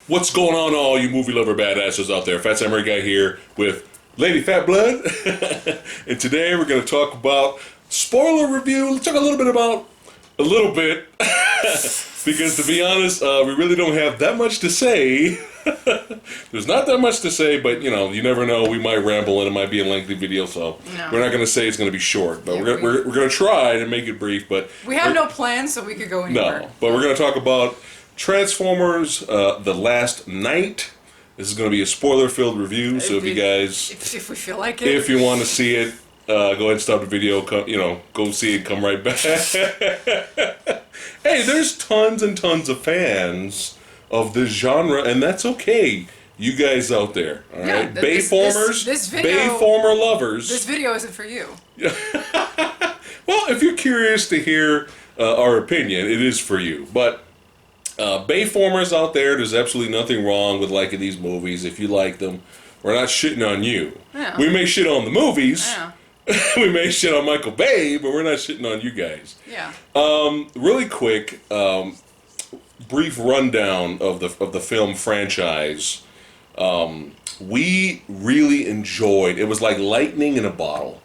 What's going on, all you movie lover badasses out there? Phat Samurai Guy here with Lady Fat Blood. And today we're going to talk about spoiler review. Let's talk a little bit. Because to be honest, we really don't have that much to say. There's not that much to say, but you know, you never know. We might ramble and it might be a lengthy video, so we're not going to say it's going to be short. But we're going to try to make it brief. But we have no plans, so we could go anywhere. No, but we're going to talk about Transformers: The Last Night. This is going to be a spoiler-filled review, so if you guys, if we feel like it, if you want to see it, go ahead and stop the video. Go see it. Come right back. Hey, there's tons and tons of fans of this genre, and that's okay. You guys out there, all right? Bayformers, Bayformer lovers. This video isn't for you. Well, if you're curious to hear our opinion, it is for you. But Bayformers out there, there's absolutely nothing wrong with liking these movies. If you like them, we're not shitting on you. Yeah. We may shit on the movies. Yeah. We may shit on Michael Bay, but we're not shitting on you guys. Yeah. Really quick, brief rundown of the film franchise. We really enjoyed. It was like lightning in a bottle.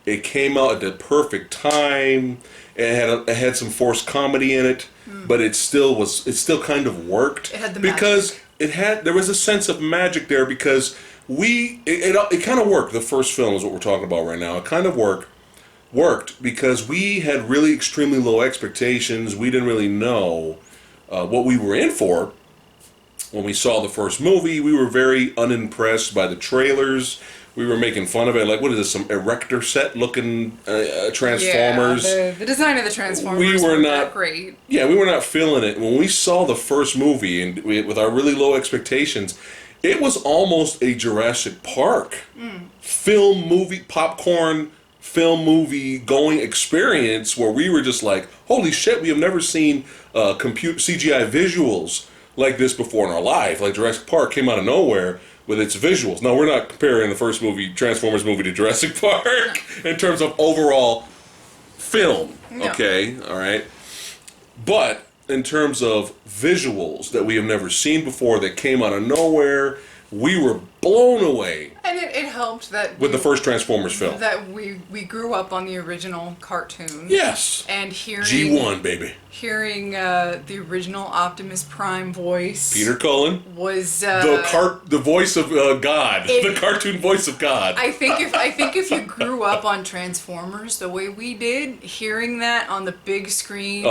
It came out at the perfect time. It had some forced comedy in it, but it still kind of worked. It had the because magic. There was a sense of magic there because it kind of worked. The first film is what we're talking about right now. It kind of worked because we had really extremely low expectations. We didn't really know what we were in for. When we saw the first movie, we were very unimpressed by the trailers. We were making fun of it, like, what is this, some erector set looking Transformers? Yeah, the design of the Transformers were not that great. Yeah, we were not feeling it. When we saw the first movie, and with our really low expectations, it was almost a Jurassic Park popcorn film movie going experience where we were just like, holy shit, we have never seen CGI visuals like this before in our life. Like Jurassic Park came out of nowhere with its visuals. Now, we're not comparing the first Transformers movie to Jurassic Park in terms of overall film, okay? All right? But in terms of visuals that we have never seen before that came out of nowhere, we were blown away. And it helped that with the first Transformers film. That we grew up on the original cartoon. Yes. And hearing G1, baby. Hearing the original Optimus Prime voice. Peter Cullen was the voice of God, the cartoon voice of God. I think if you grew up on Transformers the way we did, hearing that on the big screen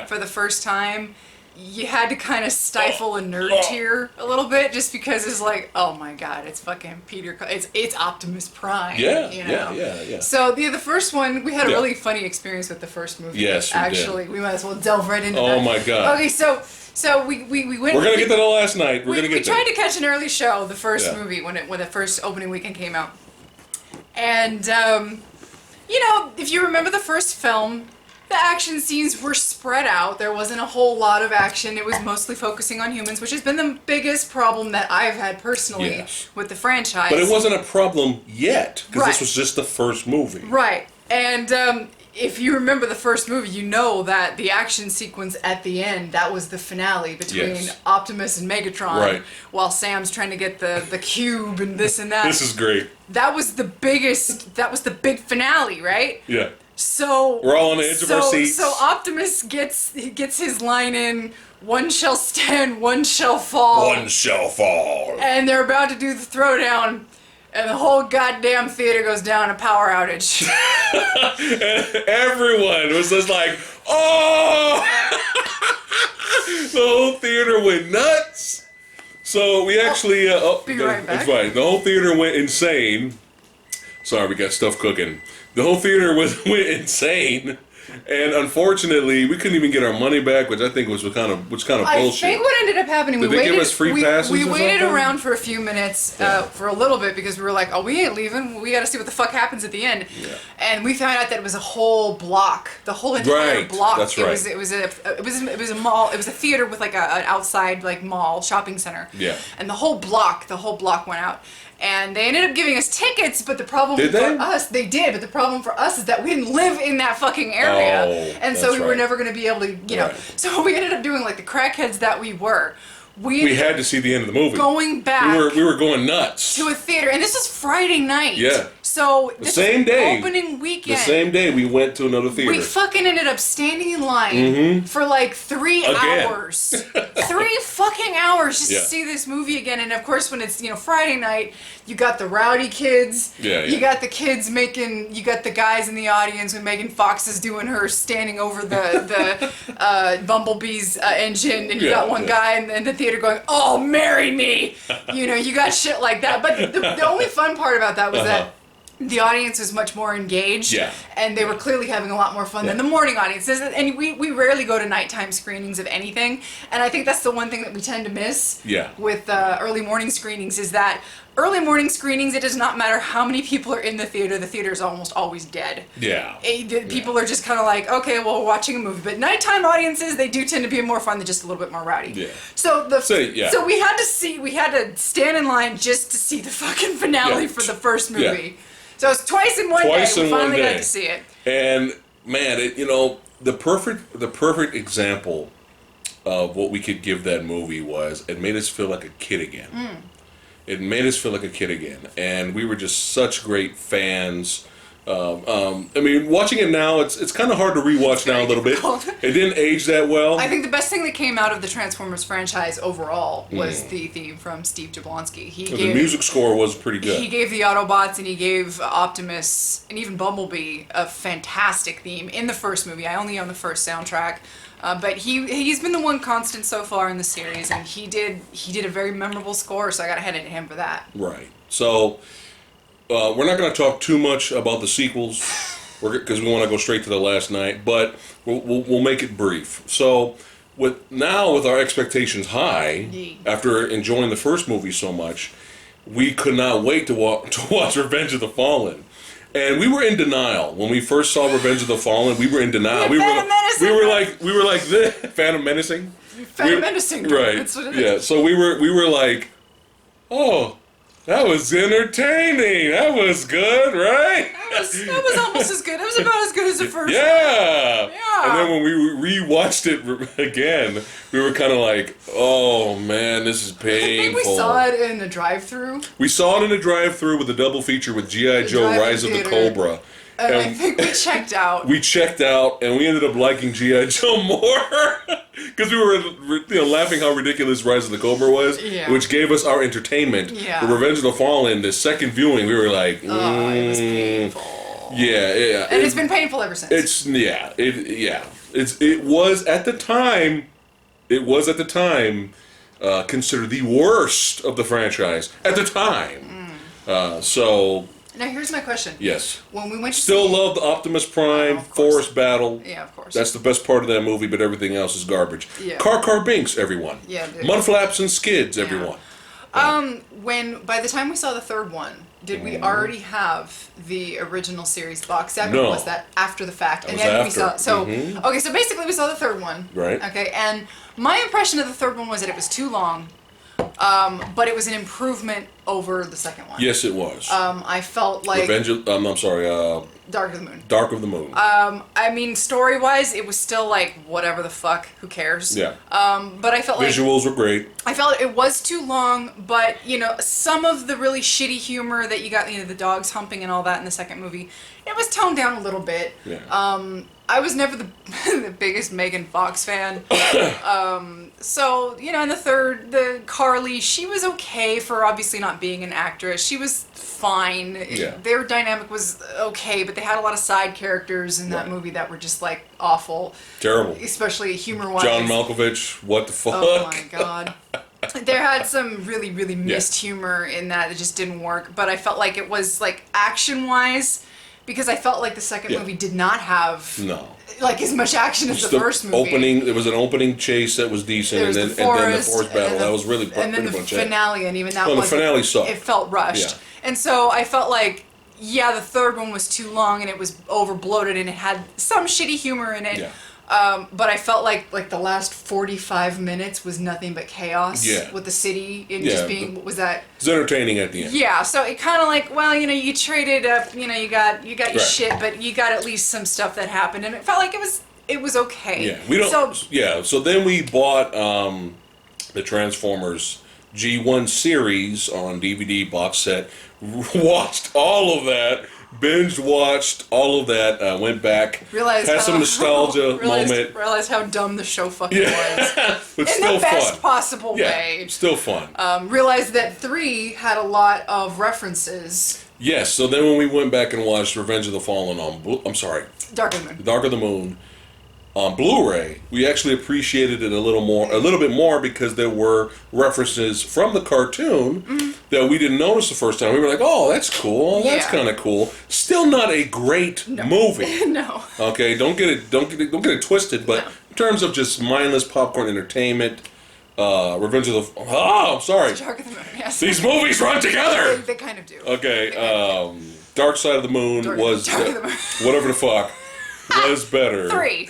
for the first time, you had to kind of stifle a nerd tear a little bit, just because it's like, oh my god, it's fucking it's Optimus Prime. Yeah, you know? yeah. So the first one, we had a really funny experience with the first movie. Yes, actually, we might as well delve right into that. Oh my god. Okay, so we went. We're gonna get that last night. We tried to catch an early show, the first movie when the first opening weekend came out, and if you remember the first film, the action scenes were spread out. There wasn't a whole lot of action. It was mostly focusing on humans, which has been the biggest problem that I've had personally with the franchise. But it wasn't a problem yet, because this was just the first movie. Right. And if you remember the first movie, you know that the action sequence at the end, that was the finale between Optimus and Megatron, while Sam's trying to get the cube and this and that. This is great. That was the big finale, right? Yeah. So we're all on the edge of our seats. So Optimus gets his line in, one shall stand, one shall fall. One shall fall. And they're about to do the throwdown, and the whole goddamn theater goes down a power outage. And everyone was just like, oh! The whole theater went nuts. So we actually, be right back. That's right. The whole theater went insane. Sorry, we got stuff cooking. The whole theater went insane, and unfortunately, we couldn't even get our money back, which I think was kind of bullshit. I think what ended up happening, Did they give us free passes? We waited something? Around for a few minutes, for a little bit, because we were like, oh, we ain't leaving. We got to see what the fuck happens at the end. Yeah. And we found out that it was a whole block, the whole entire block. That's right. It was a mall. It was a theater with like an outside like mall shopping center. Yeah. And the whole block went out. And they ended up giving us tickets, but the problem they did, but the problem for us is that we didn't live in that fucking area. And so we were never going to be able to, you know. So what we ended up doing, like the crackheads that we were, we had to see the end of the movie. Going back. We were going nuts. To a theater. And this was Friday night. Yeah. So the same day. Opening weekend. The same day we went to another theater. We fucking ended up standing in line for like 3 hours. 3 fucking hours just to see this movie again. And of course when it's, Friday night, you got the rowdy kids. Yeah. You got the kids you got the guys in the audience when Megan Fox is doing her standing over the Bumblebee's engine. And you got one guy in the theater going, "Oh, marry me." You got shit like that. But the only fun part about that was that the audience was much more engaged, and they were clearly having a lot more fun than the morning audiences. And we rarely go to nighttime screenings of anything, and I think that's the one thing that we tend to miss with early morning screenings is that early morning screenings, it does not matter how many people are in the theater is almost always dead. Yeah. People are just kind of like, okay, well, we're watching a movie. But nighttime audiences, they do tend to be more fun. They're just a little bit more rowdy. Yeah. So we had to stand in line just to see the fucking finale for the first movie. Yeah. So it's twice in one day. We finally got to see it. And man, the perfect example of what we could give that movie was it made us feel like a kid again. It made us feel like a kid again, and we were just such great fans. Watching it now, it's kind of hard to rewatch now a little bit. It didn't age that well. I think the best thing that came out of the Transformers franchise overall was the theme from Steve Jablonsky. The music score was pretty good. He gave the Autobots and he gave Optimus and even Bumblebee a fantastic theme in the first movie. I only own the first soundtrack. But he's been the one constant so far in the series, and he did a very memorable score, so I got to hand it to him for that. Right. So we're not going to talk too much about the sequels because we want to go straight to the last night, but we'll make it brief. So with our expectations high, after enjoying the first movie so much, we could not wait to watch Revenge of the Fallen. And we were in denial when we first saw Revenge of the Fallen. We were in denial. We were like this. Phantom Menacing. Phantom Menacing. Right. That's what it is. Yeah. So we were like, oh, that was entertaining. That was good, right? That was almost as good. It was about as good as the first. Yeah. And then when we rewatched it again, we were kind of like, oh man, this is painful. I think we saw it in the drive-thru. We saw it in the drive-thru with a double feature with G.I. Joe Rise of the Cobra. And I think we checked out. We checked out, and we ended up liking G.I. Joe more because we were laughing how ridiculous Rise of the Cobra was, which gave us our entertainment. Yeah. The Revenge of the Fallen, the second viewing, we were like, it was painful. Yeah. And it's been painful ever since. It was at the time considered the worst of the franchise at the time. So. Now here's my question. Yes. When we went to Still love the Optimus Prime Forest battle. Yeah, of course. That's the best part of that movie, but everything else is garbage. Yeah. Car Binks, everyone. Yeah, dude. Mudflaps and Skids, everyone. When by the time we saw the third one, did we already have the original series box set? No. Or was that after the fact? That was after. Okay, so basically we saw the third one. Right. Okay, and my impression of the third one was that it was too long. But it was an improvement over the second one. Yes, it was. I felt like Dark of the Moon. Dark of the Moon. I mean, story-wise, it was still like whatever the fuck. Who cares? Yeah. But I felt visuals were great. I felt it was too long, but some of the really shitty humor that you got, the dogs humping and all that in the second movie, it was toned down a little bit. Yeah. I was never the biggest Megan Fox fan. So, in the third, the Carly, she was okay for obviously not being an actress. She was fine. Yeah. Their dynamic was okay, but they had a lot of side characters in that movie that were just, awful. Terrible. Especially humor-wise. John Malkovich, what the fuck? Oh, my God. There had some really, really missed humor in that just didn't work, but I felt like it was, action-wise, because I felt like the second movie did not have... No. as much action as the first movie. There was an opening chase that was decent, and then the forest battle that was really pretty much it. And then the finale, and even that the finale sucked. It felt rushed. Yeah. And so I felt like, the third one was too long, and it was over bloated, and it had some shitty humor in it. Yeah. But I felt like the last 45 minutes was nothing but chaos with the city and just being, what was that? It's entertaining at the end. Yeah, so it kind of you traded up, you got your shit, but you got at least some stuff that happened, and it felt like it was okay. Yeah, we don't. So then we bought the Transformers G1 series on DVD box set. Watched all of that. Binge watched all of that. Went back. Had some nostalgia moment. Realized how dumb the show fucking was. But In still the best fun. possible way. Still fun. Realized that 3 had a lot of references. Yes. So then when we went back and watched Revenge of the Fallen on Dark of the Moon. Dark of the Moon on Blu-ray, we actually appreciated it a little bit more because there were references from the cartoon that we didn't notice the first time. We were like, "Oh, that's cool. That's kind of cool." Still not a great movie. No. Okay, don't get it twisted. But in terms of just mindless popcorn entertainment, Revenge of the I'm sorry. Dark of the Moon. Yes. These movies run together. They kind of do. Okay, Dark Side of the Moon Dark was of the Moon. whatever the fuck was better. 3.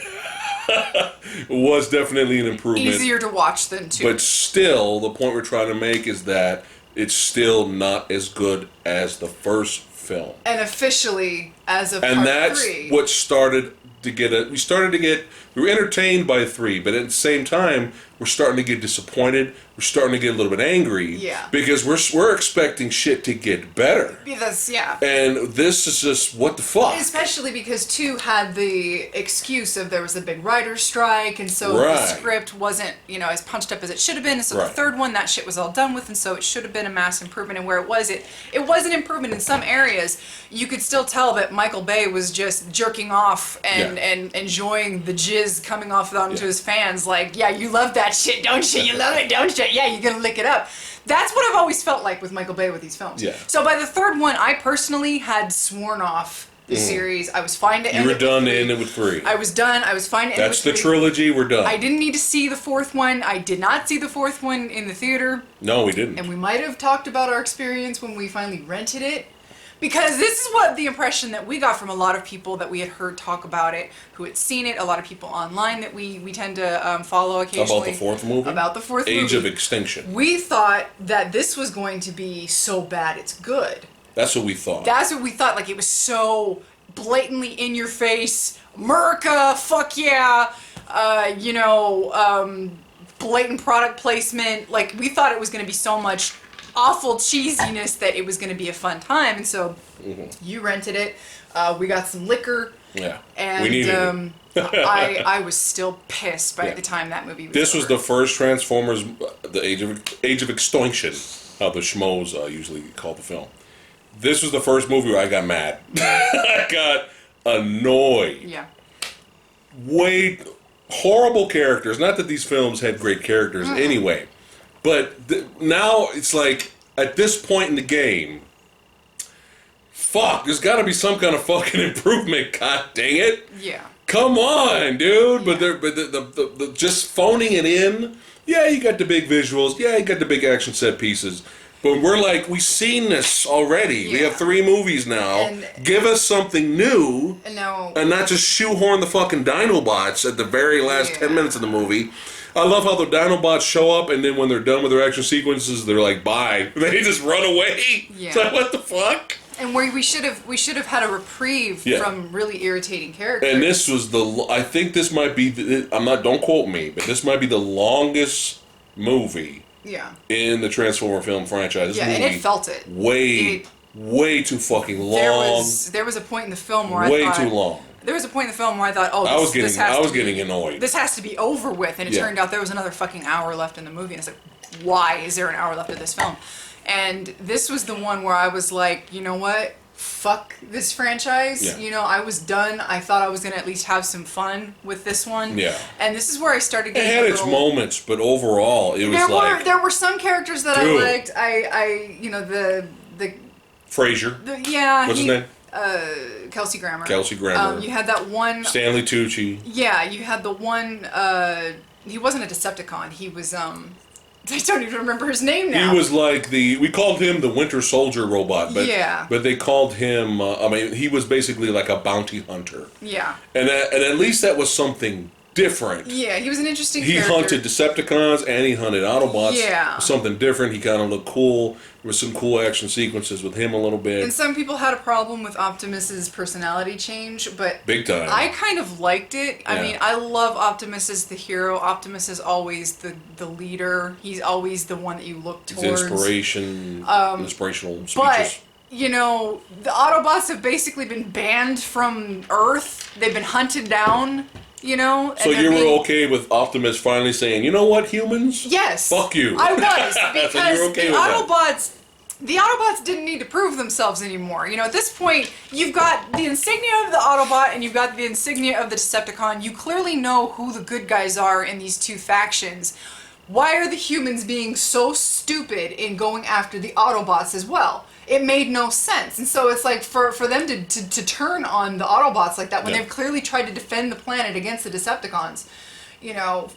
Was definitely an improvement. Easier to watch than 2. But still, the point we're trying to make is that it's still not as good as the first film. And officially, as of And part that's 3, what started to get it. We were entertained by 3, but at the same time, we're starting to get disappointed. We're starting to get a little bit angry. Yeah. Because we're expecting shit to get better. because And this is just, what the fuck? especially because 2 had the excuse of there was a big writer's strike, and so the Right. script wasn't, as punched up as it should have been. And so the Right. third one, that shit was all done with, and so it should have been a mass improvement. And where it was an improvement in some areas. You could still tell that Michael Bay was just jerking off and enjoying the jizz coming off onto his fans. Like, yeah, you love that shit, don't you? You love it, don't you? Yeah, you're gonna lick it up. That's what I've always felt like with Michael Bay with these films. Yeah. So by the third one, I personally had sworn off the series. I was fine to end You were it done with to 3. end it with 3. I was done. I was fine to end it That's with the 3. trilogy. We're done. I didn't need to see the fourth one. I did not see the fourth one in the theater. No, we didn't. And we might have talked about our experience when we finally rented it. Because this is what the impression that we got from a lot of people that we had heard talk about it, who had seen it, a lot of people online that we tend to follow occasionally. About the fourth movie? About the fourth movie. Age of Extinction. We thought that this was going to be so bad it's good. That's what we thought. That's what we thought. Like, it was so blatantly in your face. America, fuck yeah. Blatant product placement. Like, we thought it was going to be so much awful cheesiness that it was going to be a fun time. And so you rented it. We got some liquor. Yeah. And we needed it. I was still pissed by the time that movie was This was over. the first Transformers, the Age of Extinction, how the schmoes usually call the film. This was the first movie where I got mad. I got annoyed. Yeah. Horrible characters. Not that these films had great characters anyway. But now it's like, at this point in the game, fuck, there's got to be some kind of fucking improvement, god dang it. Yeah. Come on, dude. But the just phoning it in. Yeah, you got the big visuals. Yeah, you got the big action set pieces. But we're like, we've seen this already. We have 3 movies now. And give us something new. No. And not just shoehorn the fucking Dinobots at the very last 10 minutes of the movie. I love how the Dinobots show up, and then when they're done with their action sequences, they're like, bye. They just run away. Yeah. It's like, what the fuck? And where we should have had a reprieve from really irritating characters. And this was I think this might be, don't quote me, but this might be the longest movie in the Transformer film franchise. This movie, and it felt it. Way too fucking long. There was a point in the film where way too long. There was a point in the film where I thought, oh, I was getting annoyed. This has to be over with, and it turned out there was another fucking hour left in the movie, and it's like, why is there an hour left of this film? And this was the one where I was like, you know what? Fuck this franchise. Yeah. I was done. I thought I was gonna at least have some fun with this one. Yeah. And this is where I started It getting. had its moments, but overall, it was there were some characters that dude. I liked. The Frasier. What's his name? Kelsey Grammer. Kelsey Grammer. You had that one. Stanley Tucci. Yeah, you had the one. He wasn't a Decepticon. He was. I don't even remember his name now. He was like we called him the Winter Soldier robot, but they called him. He was basically like a bounty hunter. Yeah. And at least that was something different. Yeah, he was an interesting He character. hunted Decepticons and he hunted Autobots. Yeah. Something different. He kind of looked cool. There was some cool action sequences with him a little bit. And some people had a problem with Optimus's personality change, but Big time. I kind of liked it. I Yeah. mean, I love Optimus as the hero. Optimus is always the leader. He's always the one that you look His towards. inspirational speeches. But, you know, the Autobots have basically been banned from Earth. They've been hunted down, you know? So you were okay with Optimus finally saying, you know what, humans? Yes. Fuck you. I was, because So you were okay the with that. Autobots didn't need to prove themselves anymore. You know, at this point, you've got the insignia of the Autobot and you've got the insignia of the Decepticon. You clearly know who the good guys are in these two factions. Why are the humans being so stupid in going after the Autobots as well? It made no sense. And so it's like for them to turn on the Autobots like that when Yeah. they've clearly tried to defend the planet against the Decepticons. You know,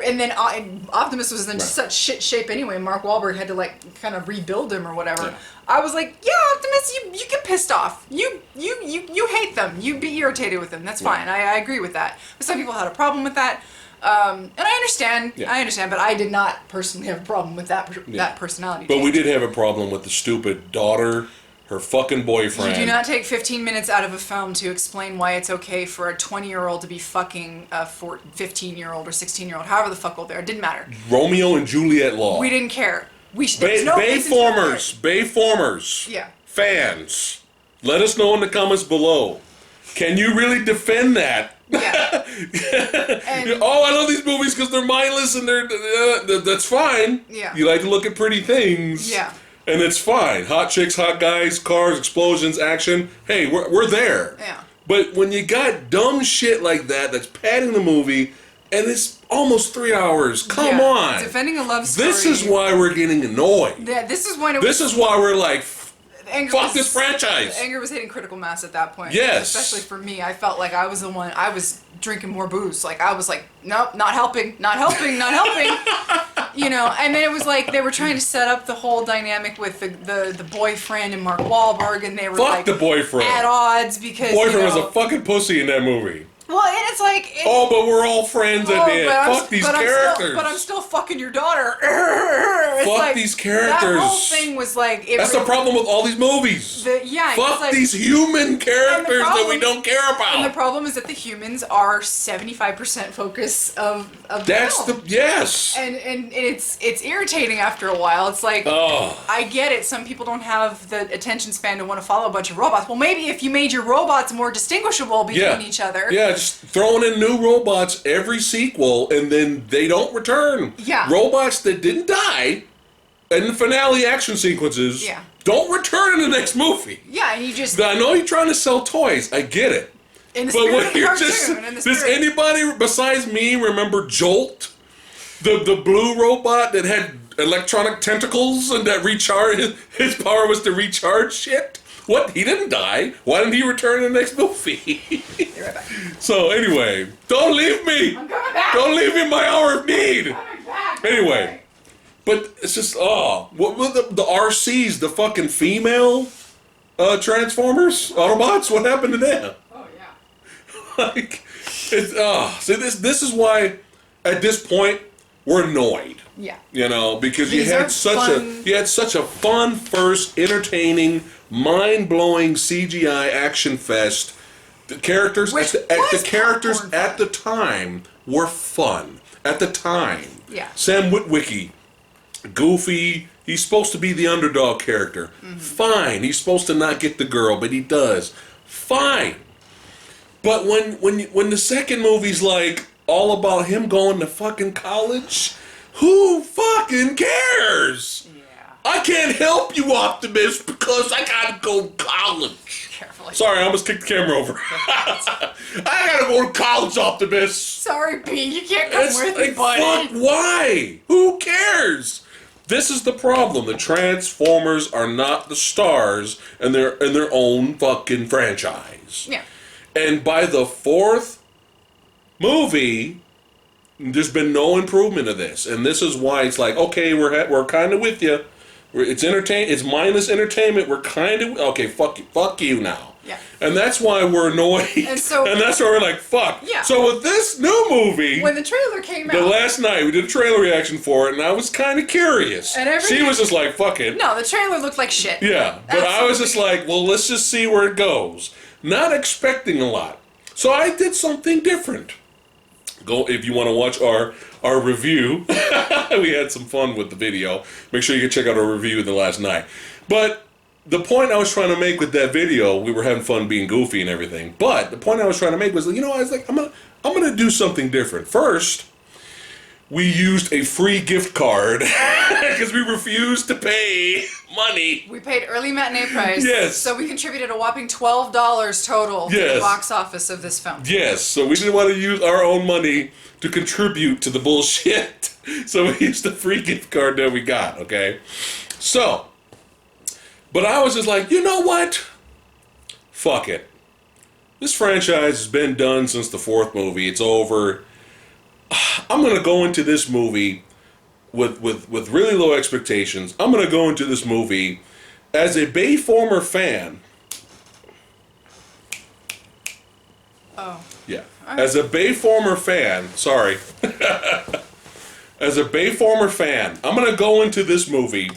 and then Optimus was in such shit shape anyway. Mark Wahlberg had to like kind of rebuild him or whatever. Yeah. I was like, yeah, Optimus, you get pissed off. You hate them. You be irritated with them. That's fine. I agree with that. But some people had a problem with that. And I understand. Yeah. I understand, but I did not personally have a problem with that personality. But we change. did have a problem with the stupid daughter, her fucking boyfriend. You do not take 15 minutes out of a film to explain why it's okay for a 20-year-old to be fucking a 15-year-old or 16-year-old, however the fuck old they are. It didn't matter. Romeo and Juliet law. We didn't care. Bayformers. Yeah. Fans. Let us know in the comments below. Can you really defend that? Yeah. And, Oh, I love these movies because they're mindless and that's fine. Yeah. You like to look at pretty things. Yeah. And it's fine. Hot chicks, hot guys, cars, explosions, action. Hey, we're there. Yeah. But when you got dumb shit like that that's padding the movie, and it's almost 3 hours. Come on. Defending a love story. This is why we're getting annoyed. Yeah, this is when it This was... is why we're like, Anger fuck was- this franchise. Anger was hitting critical mass at that point. Yes. Especially for me. I felt like I was the one, I was drinking more booze. Like, I was like, nope, not helping, not helping, not helping. You know, and then it was like they were trying to set up the whole dynamic with the boyfriend and Mark Wahlberg, and they were Fuck like the boyfriend. at odds because, Boyfriend you know, was a fucking pussy in that movie. well, and it's like... Oh, but we're all friends at the end. Fuck these characters. But I'm still fucking your daughter. It's Fuck like, these characters. That whole thing was like... That's the problem with all these movies. It's Fuck like, these human characters that we don't care And the about. problem is that the humans are 75% focus of the That's film. yes. And it's irritating after a while. It's like, Oh. I get it. Some people don't have the attention span to want to follow a bunch of robots. Well, maybe if you made your robots more distinguishable between each other. Yeah, just throwing in new robots every sequel and then they don't return. Yeah. Robots that didn't die in the finale action sequences don't return in the next movie. Yeah, and you just... I know you're trying to sell toys. I get it. In the But spirit when of the you're cartoon. just... in the Does spirit. anybody besides me remember Jolt? The blue robot that had electronic tentacles and that recharged... His power was to recharge shit? What? He didn't die. Why didn't he return in the next movie? Be right back. So anyway, don't leave me. I'm coming back. Don't leave me in my hour of need. Coming back. Anyway, but it's just what were the RCs, the fucking female Transformers, Autobots? What happened to them? Oh, yeah. Like it's see this is why at this point we're annoyed. Yeah. You know, because These you are had such a fun first, entertaining, mind-blowing CGI action fest. The characters Which the was characters popcorn at the time were fun. At the time. Yeah. Sam Witwicky, goofy, he's supposed to be the underdog character. Mm-hmm. Fine. He's supposed to not get the girl, but he does. Fine. But when the second movie's like all about him going to fucking college, who fucking cares? Yeah. I can't help you, Optimus, because I gotta go to college. Carefully. Sorry, I almost kicked the camera over. I gotta go to college, Optimus. Sorry, Pete. You can't come It's with me, like, buddy. fuck, why? Who cares? This is the problem. The Transformers are not the stars in their own fucking franchise. Yeah. And by the fourth movie, there's been no improvement of this. And this is why it's like, okay, we're kind of with you. It's It's mindless entertainment. We're kind of okay. Fuck you now. Yeah. And that's why we're annoyed. And that's why we're like, fuck. Yeah. So with this new movie, when the trailer came the out, last night we did a trailer reaction for it, and I was kind of curious. And she was just like, fuck it. No, the trailer looked like shit. Yeah, but I was just like, well, let's just see where it goes. Not expecting a lot. So I did something different. Go if you want to watch our review. We had some fun with the video. Make sure you can check out our review the last night. But the point I was trying to make with that video, we were having fun being goofy and everything. But the point I was trying to make was, I was like, I'm gonna do something different. First, we used a free gift card because we refused to pay money. We paid early matinee price. Yes. So we contributed a whopping $12 total to the box office of this film. Yes. So we didn't want to use our own money to contribute to the bullshit. So we used the free gift card that we got, okay? So, but I was just like, you know what? Fuck it. This franchise has been done since the 4th movie. It's over. I'm going to go into this movie with really low expectations. I'm going to go into this movie as a Bayformer fan. Oh. Yeah. As a Bayformer fan, sorry. As a Bayformer fan, I'm going to go into this movie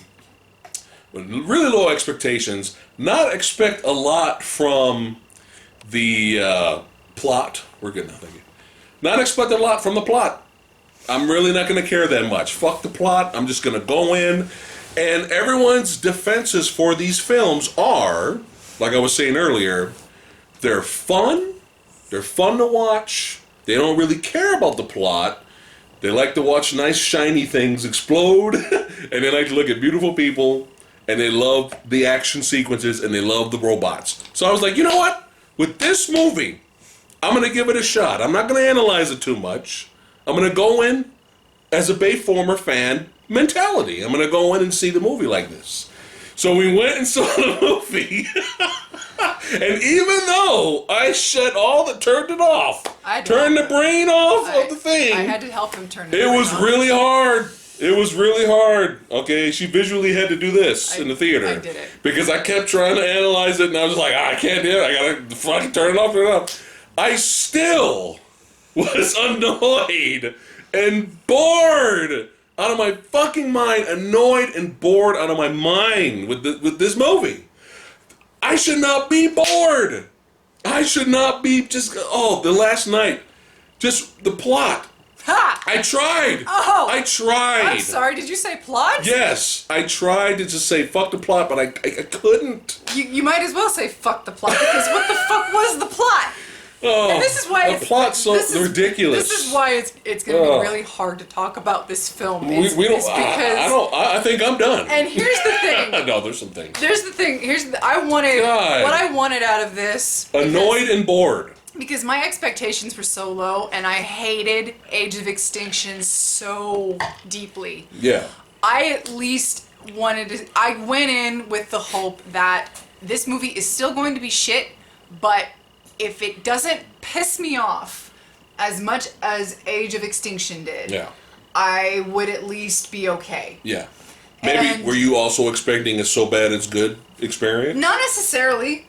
with really low expectations, not expect a lot from the plot. We're good now, thank you. Not expect a lot from the plot. I'm really not going to care that much. Fuck the plot. I'm just going to go in. And everyone's defenses for these films are, like I was saying earlier, they're fun. They're fun to watch. They don't really care about the plot. They like to watch nice shiny things explode. And they like to look at beautiful people. And they love the action sequences. And they love the robots. So I was like, you know what? With this movie, I'm going to give it a shot. I'm not going to analyze it too much. I'm going to go in as a Bayformer fan mentality. I'm going to go in and see the movie like this. So we went and saw the movie. And even though I turned it off, turned the brain off of the thing. I had to help him turn it was really hard. It was really hard. Okay, she visually had to do this in the theater. I did it. Because I kept trying to analyze it, and I was like, I can't do it. I gotta fucking turn it off. I still was annoyed and bored out of my fucking mind, annoyed and bored out of my mind with this movie. I should not be bored. I should not be the last night. Just the plot. Ha! I tried. Oh! I tried. I'm sorry, did you say plot? Yes, I tried to just say fuck the plot, but I couldn't. You might as well say fuck the plot, because what the fuck was the plot? Oh, and this is why the plot's so ridiculous. This is why it's going to be really hard to talk about this film. We don't. I think I'm done. And here's the thing. No, there's some things. Here's the thing. What I wanted out of this. Annoyed and bored. Because my expectations were so low, and I hated Age of Extinction so deeply. Yeah. I at least wanted to. I went in with the hope that this movie is still going to be shit, but if it doesn't piss me off as much as Age of Extinction did, I would at least be okay. Yeah. Maybe were you also expecting a so bad it's good experience? Not necessarily.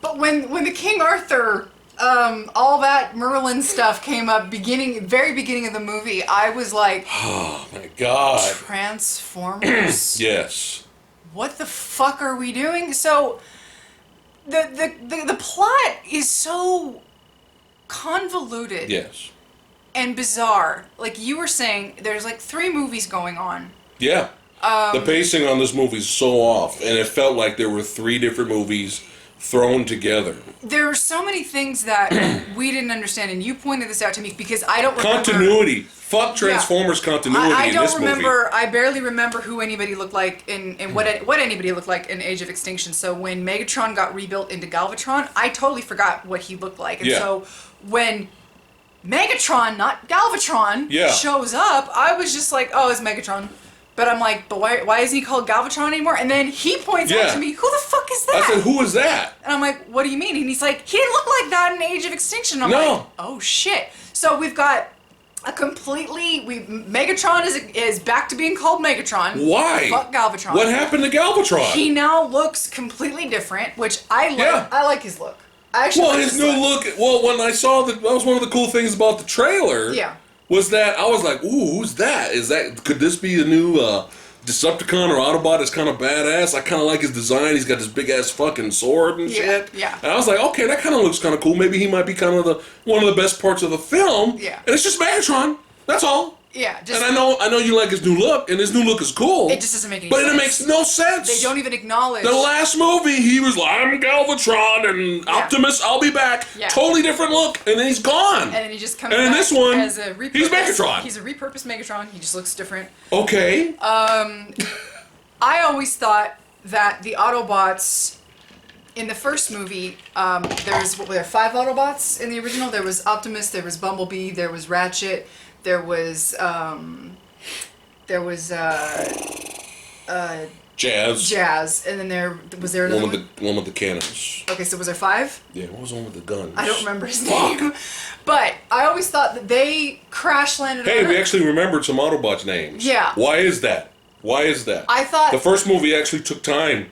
But when the King Arthur, all that Merlin stuff came up very beginning of the movie, I was like, oh my God. Transformers? Yes. What the fuck are we doing? So the plot is so convoluted. Yes. And bizarre. Like you were saying, there's like 3 movies going on. Yeah. The pacing on this movie is so off, and it felt like there were 3 different movies thrown together. There are so many things that we didn't understand, and you pointed this out to me because I don't remember... Continuity. Fuck Transformers continuity in this movie. I barely remember who anybody looked like in what anybody looked like in Age of Extinction. So when Megatron got rebuilt into Galvatron, I totally forgot what he looked like. And so when Megatron, not Galvatron, shows up, I was just like, oh, it's Megatron. But I'm like, but why isn't he called Galvatron anymore? And then he points out to me, who the fuck is that? I said, who is that? And I'm like, what do you mean? And he's like, he didn't look like that in Age of Extinction. And I'm like, oh shit. So we've got Megatron is back to being called Megatron. Why? Fuck Galvatron. What happened to Galvatron? He now looks completely different, which I like. Yeah. I like his look. I actually Well, like his new look. Well, when I saw that was one of the cool things about the trailer. Yeah. Was that I was like, ooh, who's that? Could this be a new Decepticon or Autobot? Is kind of badass. I kind of like his design. He's got this big ass fucking sword and shit. Yeah. And I was like, okay, that kind of looks kind of cool. Maybe he might be kind of one of the best parts of the film. Yeah. And it's just Megatron. That's all. Yeah. And I know you like his new look, and his new look is cool. It just doesn't make any sense. But it makes no sense. They don't even acknowledge. The last movie, he was like, I'm Galvatron and Optimus, I'll be back. Yeah. Totally different look, and then he's gone. And then he just comes and in back this one, as a repurposed, he's Megatron. He's a repurposed Megatron. He just looks different. Okay. I always thought that the Autobots in the first movie, were there 5 Autobots in the original? There was Optimus, there was Bumblebee, there was Ratchet, there was Jazz. and then there was another one with the cannons. Okay, so was there 5? Yeah, what was the one with the guns? I don't remember his name. But I always thought that they crash landed Hey, on we Earth. actually remembered some Autobots names. Yeah. Why is that? I thought the first movie actually took time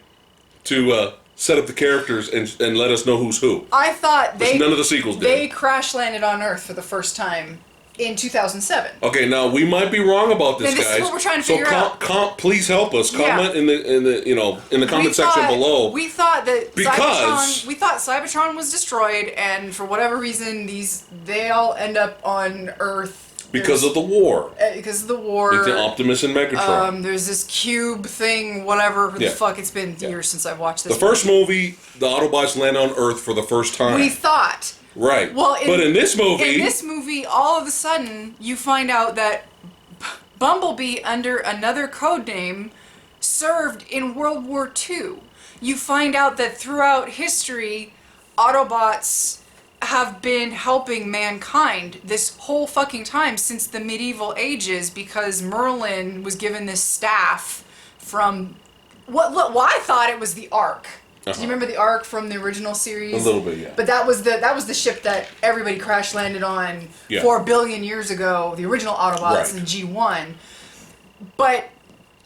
to set up the characters and let us know who's who. I thought none of the sequels did. They crash landed on Earth for the first time in 2007. Okay, now we might be wrong about this, And this guys. is what we're trying to figure out. Please help us. Comment in the comment section below. We thought that Because Cybertron was destroyed, and for whatever reason, they all end up on Earth. Because of the war. Because of the war. Between Optimus and Megatron. There's this cube thing, whatever the fuck. It's been years since I've watched this. The first movie, the Autobots land on Earth for the first time. We thought. Right. Well, but in this movie, all of a sudden, you find out that Bumblebee, under another code name, served in World War II. You find out that throughout history, Autobots have been helping mankind this whole fucking time since the medieval ages, because Merlin was given this staff from well, I thought it was the Ark. Do you remember the Ark from the original series? A little bit, yeah. But that was the ship that everybody crash landed on 4 billion years ago, the original Autobots in G1. But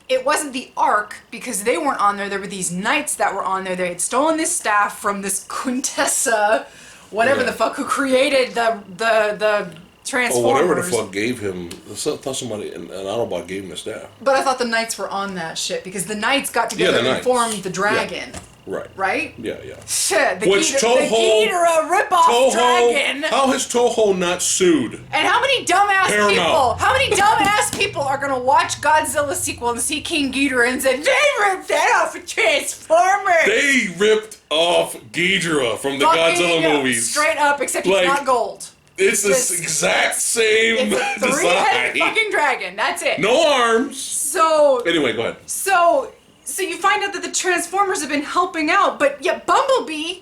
it wasn't the Ark, because they weren't on there. There were these knights that were on there. They had stolen this staff from this Quintessa, whatever the fuck, who created the Transformers. Oh, whatever the fuck gave him. I thought somebody, an Autobot gave him the staff. But I thought the knights were on that ship, because the knights got together and formed the dragon. Yeah. Right. Right? Yeah, yeah. Shit, the Which Ghidorah rip-off dragon. How has Toho not sued? And how many dumbass people are gonna watch Godzilla sequel and see King Ghidorah and say, they ripped that off of Transformers? They ripped off Ghidorah from the Godzilla movies. Straight up, except he's not gold. It's the exact same design. It's a 3-headed fucking dragon, that's it. No arms. So... Anyway, go ahead. So you find out that the Transformers have been helping out, but yet Bumblebee,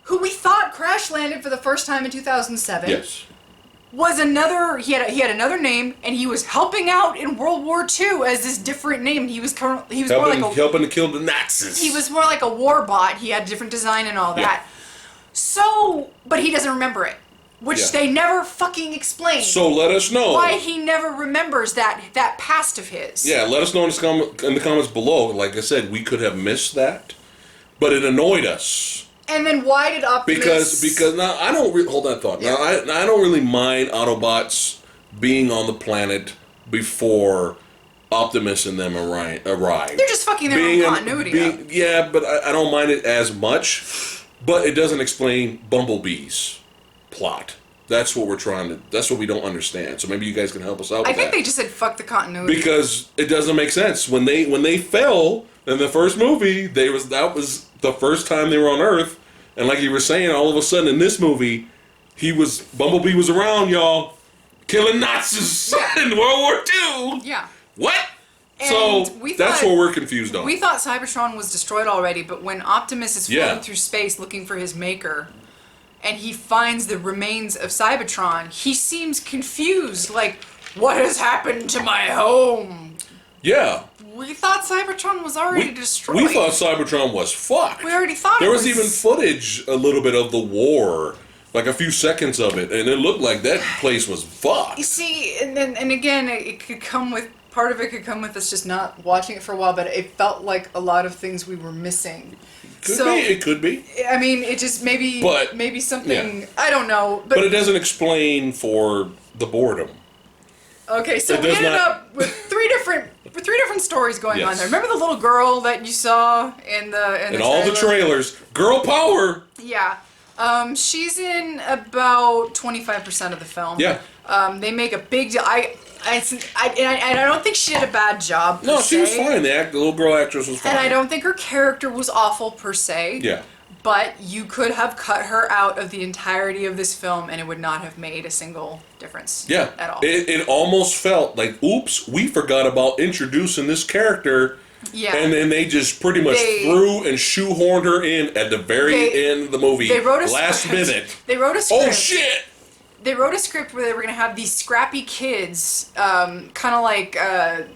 who we thought crash landed for the first time in 2007, was another. He had another name, and he was helping out in World War II as this different name. He was helping to kill the Nazis. He was more like a war bot. He had a different design and all that. So, but he doesn't remember it. Which they never fucking explain. So let us know why he never remembers that past of his. Yeah, let us know in the comments below. Like I said, we could have missed that, but it annoyed us. And then why did Optimus? Because now I don't hold that thought. Yeah. Now I don't really mind Autobots being on the planet before Optimus and them arrive. They're just fucking their own continuity up. Yeah, but I don't mind it as much. But it doesn't explain Bumblebee's plot. That's what that's what we don't understand. So maybe you guys can help us out with that. I think they just said fuck the continuity. Because it doesn't make sense. When they fell in the first movie, that was the first time they were on Earth. And like you were saying, all of a sudden in this movie, Bumblebee was around, y'all, killing Nazis in World War II. Yeah. What? And so that's what we're confused on. We thought Cybertron was destroyed already, but when Optimus is floating through space looking for his maker, and he finds the remains of Cybertron, he seems confused, like, what has happened to my home? Yeah. We thought Cybertron was already destroyed. We thought Cybertron was fucked. We already thought there was even footage, a little bit of the war like a few seconds of it, and it looked like that place was fucked. You see, and again, it could come with, part of it could come with us just not watching it for a while, but it felt like a lot of things we were missing. It could be. I mean, it just maybe something, I don't know. But it doesn't explain for the boredom. Okay, so we ended up with three different stories going on there. Remember the little girl that you saw in all the trailers? Girl power. Yeah. She's in about 25% of the film. Yeah. They make a big deal. I don't think she did a bad job. No, she was fine. The little girl actress was fine. And I don't think her character was awful per se. Yeah. But you could have cut her out of the entirety of this film, and it would not have made a single difference. Yeah. At all. It almost felt like, oops, we forgot about introducing this character. Yeah. And then they just pretty much threw and shoehorned her in at the very end of the movie. They wrote a last script. minute. They wrote a script. Oh shit! They wrote a script where they were going to have these scrappy kids, kind of like,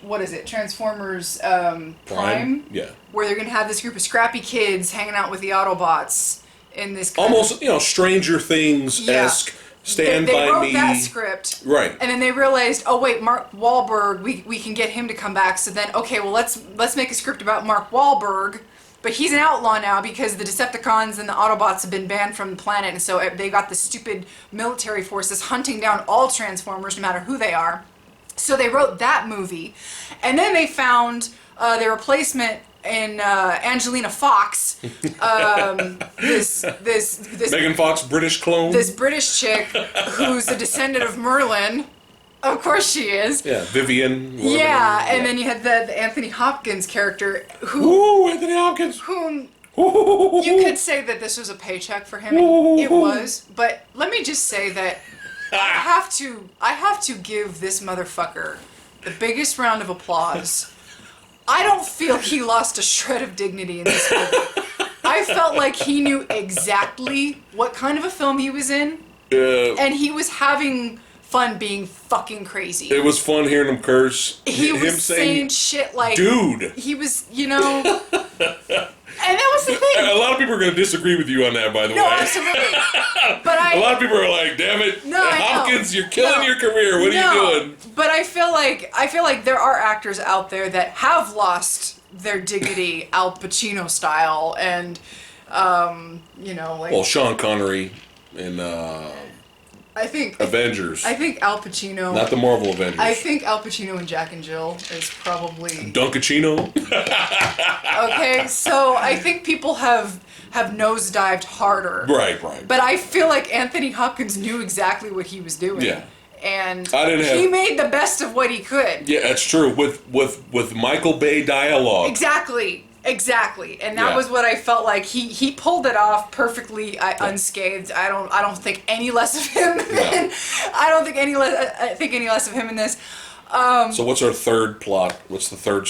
what is it, Transformers Prime? Yeah. Where they're going to have this group of scrappy kids hanging out with the Autobots in this kind almost, Stranger Things-esque. Stand they by wrote me. that script. Right. And then they realized, oh wait, Mark Wahlberg, we can get him to come back. So then, okay, well let's make a script about Mark Wahlberg. But he's an outlaw now because the Decepticons and the Autobots have been banned from the planet, and so they got the stupid military forces hunting down all Transformers, no matter who they are. So they wrote that movie, and then they found their replacement in Angelina Fox, this Megan Fox, British clone. this British chick who's a descendant of Merlin. Of course she is. Yeah, Vivian. Yeah, and then you had the Anthony Hopkins character who. Ooh, Anthony Hopkins. Whom you could say that this was a paycheck for him. It was, but let me just say that I have to give this motherfucker the biggest round of applause. I don't feel he lost a shred of dignity in this movie. I felt like he knew exactly what kind of a film he was in, and he was having fun being fucking crazy. It was fun hearing him curse. He was saying shit like, dude. He was, and that was the thing. A lot of people are going to disagree with you on that, by the way. No, absolutely. But a lot of people are like, damn it, Hopkins, you're killing your career. What are you doing? But I feel like there are actors out there that have lost their dignity, Al Pacino style, and Well, Sean Connery in Avengers. I think Al Pacino. Not the Marvel Avengers. I think Al Pacino and Jack and Jill is probably Dunkachino. Okay, so I think people have nosedived harder. Right. But I feel like Anthony Hopkins knew exactly what he was doing. Yeah. And he made the best of what he could. Yeah, that's true. With Michael Bay dialogue. Exactly. And that was what I felt like. He pulled it off perfectly unscathed. I don't think any less of him I think any less of him in this. So what's our third plot? What's the third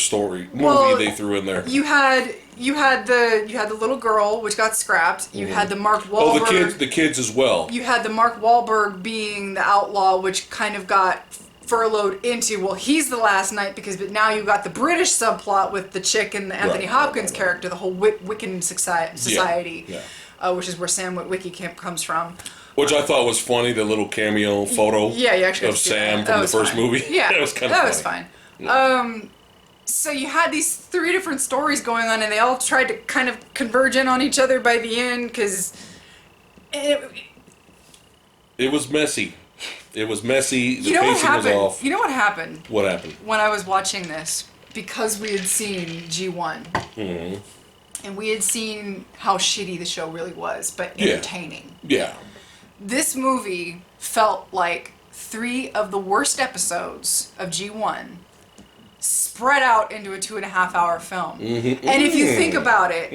movie they threw in there? You had the little girl, which got scrapped. You had the Mark Wahlberg. Oh, the kids as well. You had the Mark Wahlberg being the outlaw, which kind of got furloughed into, well, he's the last knight but now you got the British subplot with the chick and the Anthony Hopkins character, the whole Wiccan society, which is where Sam Witwicky comes from. Which I thought was funny, the little cameo photo you actually of Sam from the first movie. Yeah, that was kind of funny. That was fine. Yeah. So you had these three different stories going on, and they all tried to kind of converge in on each other by the end, because it was messy. It was messy. The pacing was off. You know what happened? What happened? When I was watching this, because we had seen G1, and we had seen how shitty the show really was, but entertaining. Yeah. This movie felt like 3 of the worst episodes of G1 spread out into a 2.5-hour film. And if you think about it,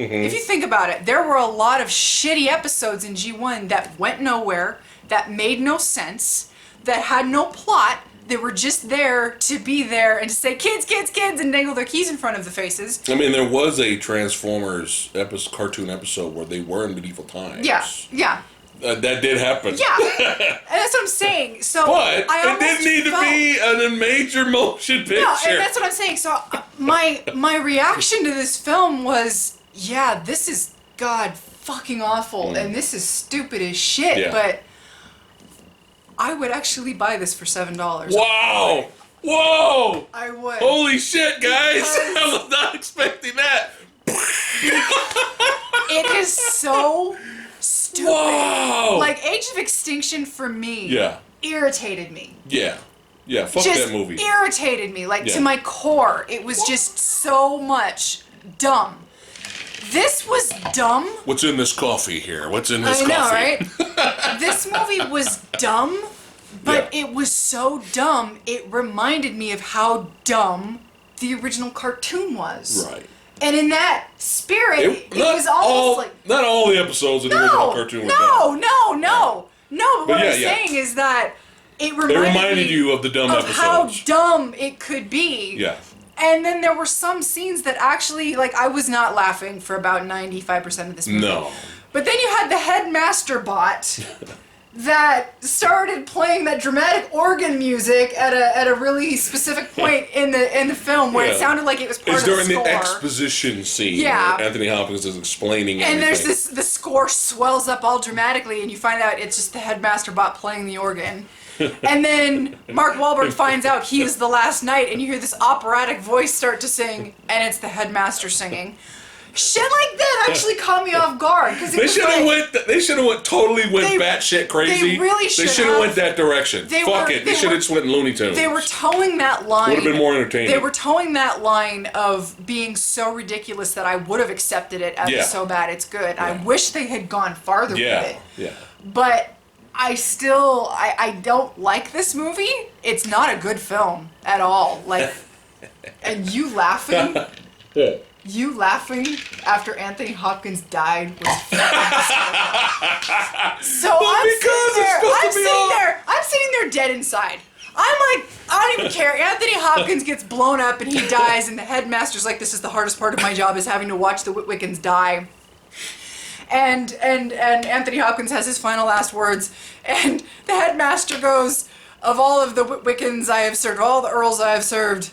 there were a lot of shitty episodes in G1 that went nowhere, that made no sense, that had no plot. They were just there to be there and to say, kids, and dangle their keys in front of the faces. I mean, there was a Transformers cartoon episode where they were in medieval times. Yeah. That did happen. Yeah, and that's what I'm saying. So, but it didn't need to be a major motion picture. No, and that's what I'm saying. So, my reaction to this film was, this is god fucking awful, and this is stupid as shit. Yeah. But I would actually buy this for $7. Wow! Whoa! I would. Holy shit, guys! I was not expecting that. It is so stupid. Wow! Like, Age of Extinction for me irritated me. Yeah. Yeah, fuck Just that movie. Irritated me, like to my core. It was just so much dumb. This was dumb. What's in this coffee here? What's in this coffee? I know, right? This movie was dumb, but it was so dumb, it reminded me of how dumb the original cartoon was. Right. And in that spirit, it was almost like... Not all the episodes of the original cartoon were dumb. No, but what I'm saying is that it reminded you of the dumb episodes. How dumb it could be. Yeah. And then there were some scenes that actually, like, I was not laughing for about 95% of this movie. No. But then you had the headmaster bot that started playing that dramatic organ music at a really specific point in the film where it sounded like it was part of the score. It's during the exposition scene. Yeah. Where Anthony Hopkins is explaining and everything. there's the score swells up all dramatically and you find out it's just the headmaster bot playing the organ. And then Mark Wahlberg finds out he is the last knight, and you hear this operatic voice start to sing, and it's the headmaster singing. Shit like that actually caught me off guard because They should have went batshit crazy. They really should. They should have went that direction. They should have just went Looney Tunes. They were towing that line. Would have been more entertaining. They were towing that line of being so ridiculous that I would have accepted it as so bad it's good. Yeah. I wish they had gone farther with it. Yeah. But I don't like this movie. It's not a good film at all. Like, and you laughing after Anthony Hopkins died was so I'm sitting there dead inside. I'm like, I don't even care. Anthony Hopkins gets blown up and he dies, and the headmaster's like, this is the hardest part of my job, is having to watch the Witwickens die. And Anthony Hopkins has his final last words, and the headmaster goes, of all of the Witwickens I have served, all the earls I have served,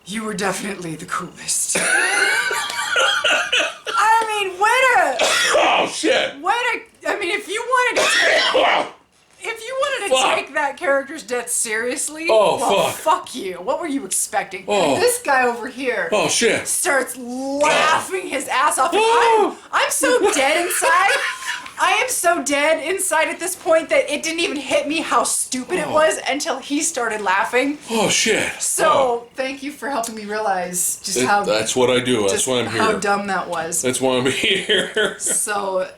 you were definitely the coolest. I mean, oh shit! I mean, if you wanted to take that character's death seriously, fuck you. What were you expecting? And this guy over here starts laughing his ass off. I'm so dead inside. I am so dead inside at this point that it didn't even hit me how stupid it was until he started laughing. Oh shit. So thank you for helping me realize just how... That's what I do. That's why I'm here. How dumb that was. That's why I'm here. So...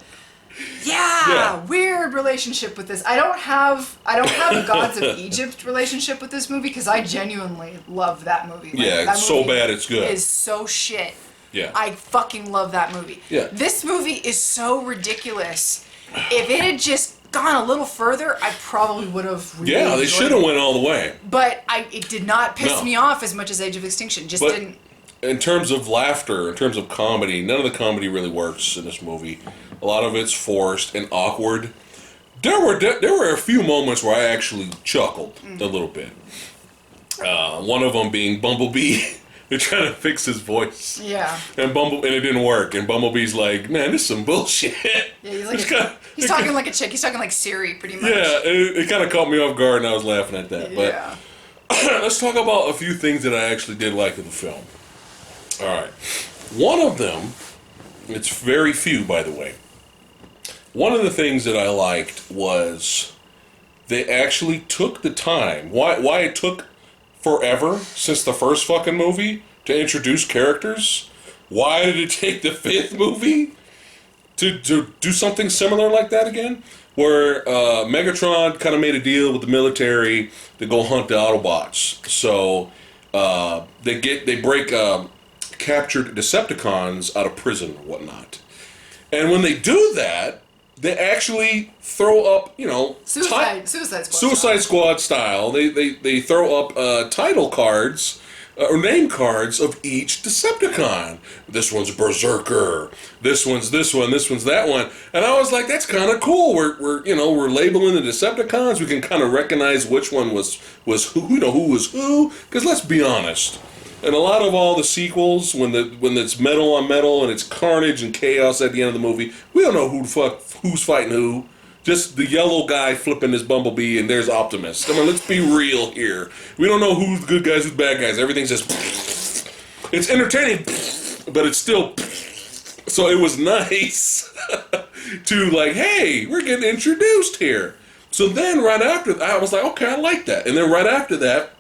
Yeah, weird relationship with this. I don't have a Gods of Egypt relationship with this movie because I genuinely love that movie. Like, it's so bad it's good. It is so shit. Yeah. I fucking love that movie. Yeah. This movie is so ridiculous. If it had just gone a little further, I probably would have really enjoyed they should have went all the way. But it did not piss me off as much as Age of Extinction. Didn't. In terms of laughter, in terms of comedy, none of the comedy really works in this movie. A lot of it's forced and awkward. There were a few moments where I actually chuckled a little bit. One of them being Bumblebee. They're trying to fix his voice. Yeah. And it didn't work. And Bumblebee's like, man, this is some bullshit. Yeah, he's talking like a chick. He's talking like Siri, pretty much. Yeah, it kind of caught me off guard, and I was laughing at that. Yeah. But let's talk about a few things that I actually did like in the film. All right. One of them, it's very few, by the way. One of the things that I liked was they actually took the time. Why it took forever since the first fucking movie to introduce characters? Why did it take the fifth movie to do something similar like that again? Where Megatron kind of made a deal with the military to go hunt the Autobots. So they break captured Decepticons out of prison and whatnot. And when they do that, they actually throw up, Suicide Squad style. They throw up title cards or name cards of each Decepticon. This one's Berserker. This one's this one. This one's that one. And I was like, that's kind of cool. We're labeling the Decepticons. We can kind of recognize which one was who. Who was who. Because let's be honest. And a lot of all the sequels, when it's metal on metal and it's carnage and chaos at the end of the movie, we don't know who's fighting who. just the yellow guy flipping his Bumblebee, and there's Optimus. I mean, let's be real here. We don't know who's the good guys, who's bad guys. Everything's just... It's entertaining, but it's still... So it was nice to like, hey, we're getting introduced here. So then right after that, I was like, okay, I like that. And then right after that,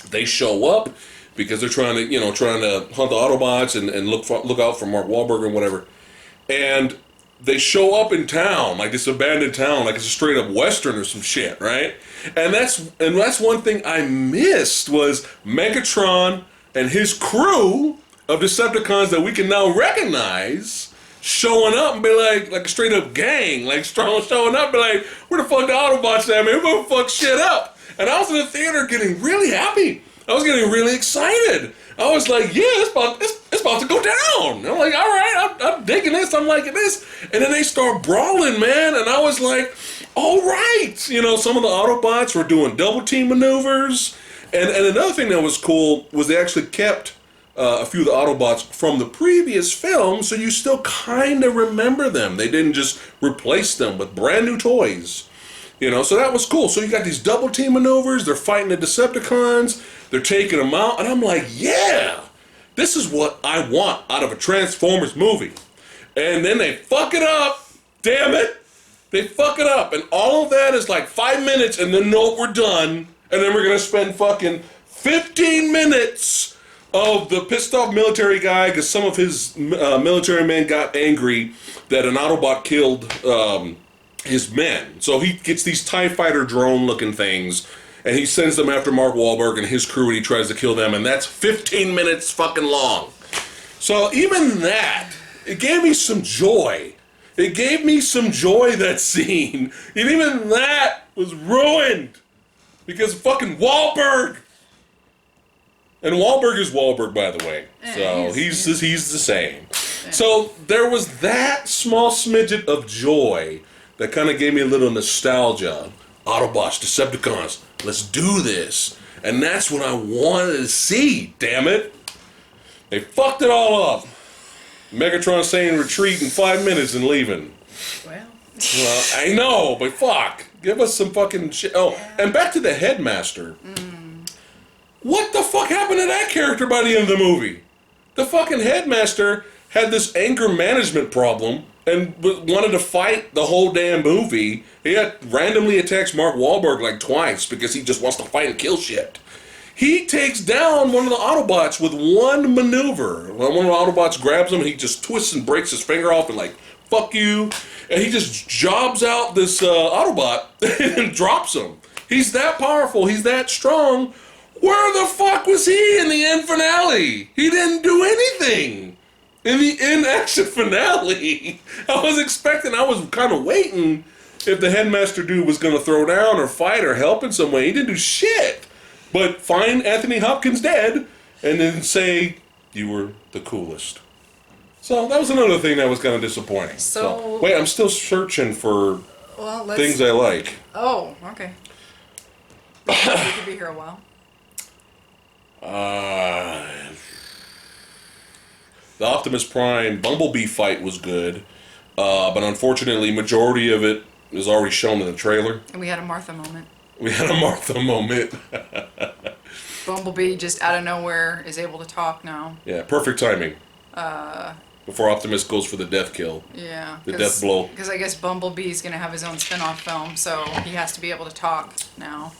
they show up because they're trying to hunt the Autobots and look out for Mark Wahlberg and whatever. And they show up in town, like this abandoned town, like it's a straight up Western or some shit, right? And that's one thing I missed was Megatron and his crew of Decepticons that we can now recognize showing up and be like a straight up gang, like showing up and be like, where the fuck the Autobots at, man? We're gonna fuck shit up. And I was in the theater getting really happy. I was getting really excited. I was like, yeah, it's about to go down. And I'm like, all right, I'm digging this. I'm liking this. And then they start brawling, man. And I was like, all right. You know, some of the Autobots were doing double team maneuvers. And another thing that was cool was they actually kept a few of the Autobots from the previous film, so you still kind of remember them. They didn't just replace them with brand new toys. You know, so that was cool. So you got these double team maneuvers. They're fighting the Decepticons. They're taking them out. And I'm like, yeah, this is what I want out of a Transformers movie. And then they fuck it up. Damn it. They fuck it up. And all of that is like 5 minutes, and then no, we're done. And then we're going to spend fucking 15 minutes of the pissed off military guy because some of his military men got angry that an Autobot killed his men. So he gets these TIE fighter drone looking things and he sends them after Mark Wahlberg and his crew and he tries to kill them, and that's 15 minutes fucking long. So even that, it gave me some joy. It gave me some joy, that scene. And even that was ruined because of fucking Wahlberg. And Wahlberg is Wahlberg, by the way. So he's the same. So there was that small smidget of joy that kind of gave me a little nostalgia. Autobots, Decepticons, let's do this. And that's what I wanted to see, damn it. They fucked it all up. Megatron saying retreat in 5 minutes and leaving. Well, I know, but fuck. Give us some fucking shit. Oh, and back to the Headmaster. What the fuck happened to that character by the end of the movie? The fucking Headmaster had this anger management problem and wanted to fight the whole damn movie. He randomly attacks Mark Wahlberg like twice because he just wants to fight and kill shit. He takes down one of the Autobots with one maneuver. One of the Autobots grabs him and he just twists and breaks his finger off and like, fuck you. And he just jobs out this Autobot and drops him. He's that powerful. He's that strong. Where the fuck was he in the end finale? He didn't do anything in the end action finale. I was kind of waiting if the Headmaster dude was going to throw down or fight or help in some way. He didn't do shit. But find Anthony Hopkins dead and then say, you were the coolest. So that was another thing that was kind of disappointing. So wait, I'm still searching for things I like. Oh, okay. We could be here a while. The Optimus Prime Bumblebee fight was good, but unfortunately, majority of it is already shown in the trailer. And we had a Martha moment. Bumblebee just out of nowhere is able to talk now. Yeah, perfect timing. Before Optimus goes for the death kill. Yeah. The death blow. Because I guess Bumblebee's going to have his own spin-off film, so he has to be able to talk now.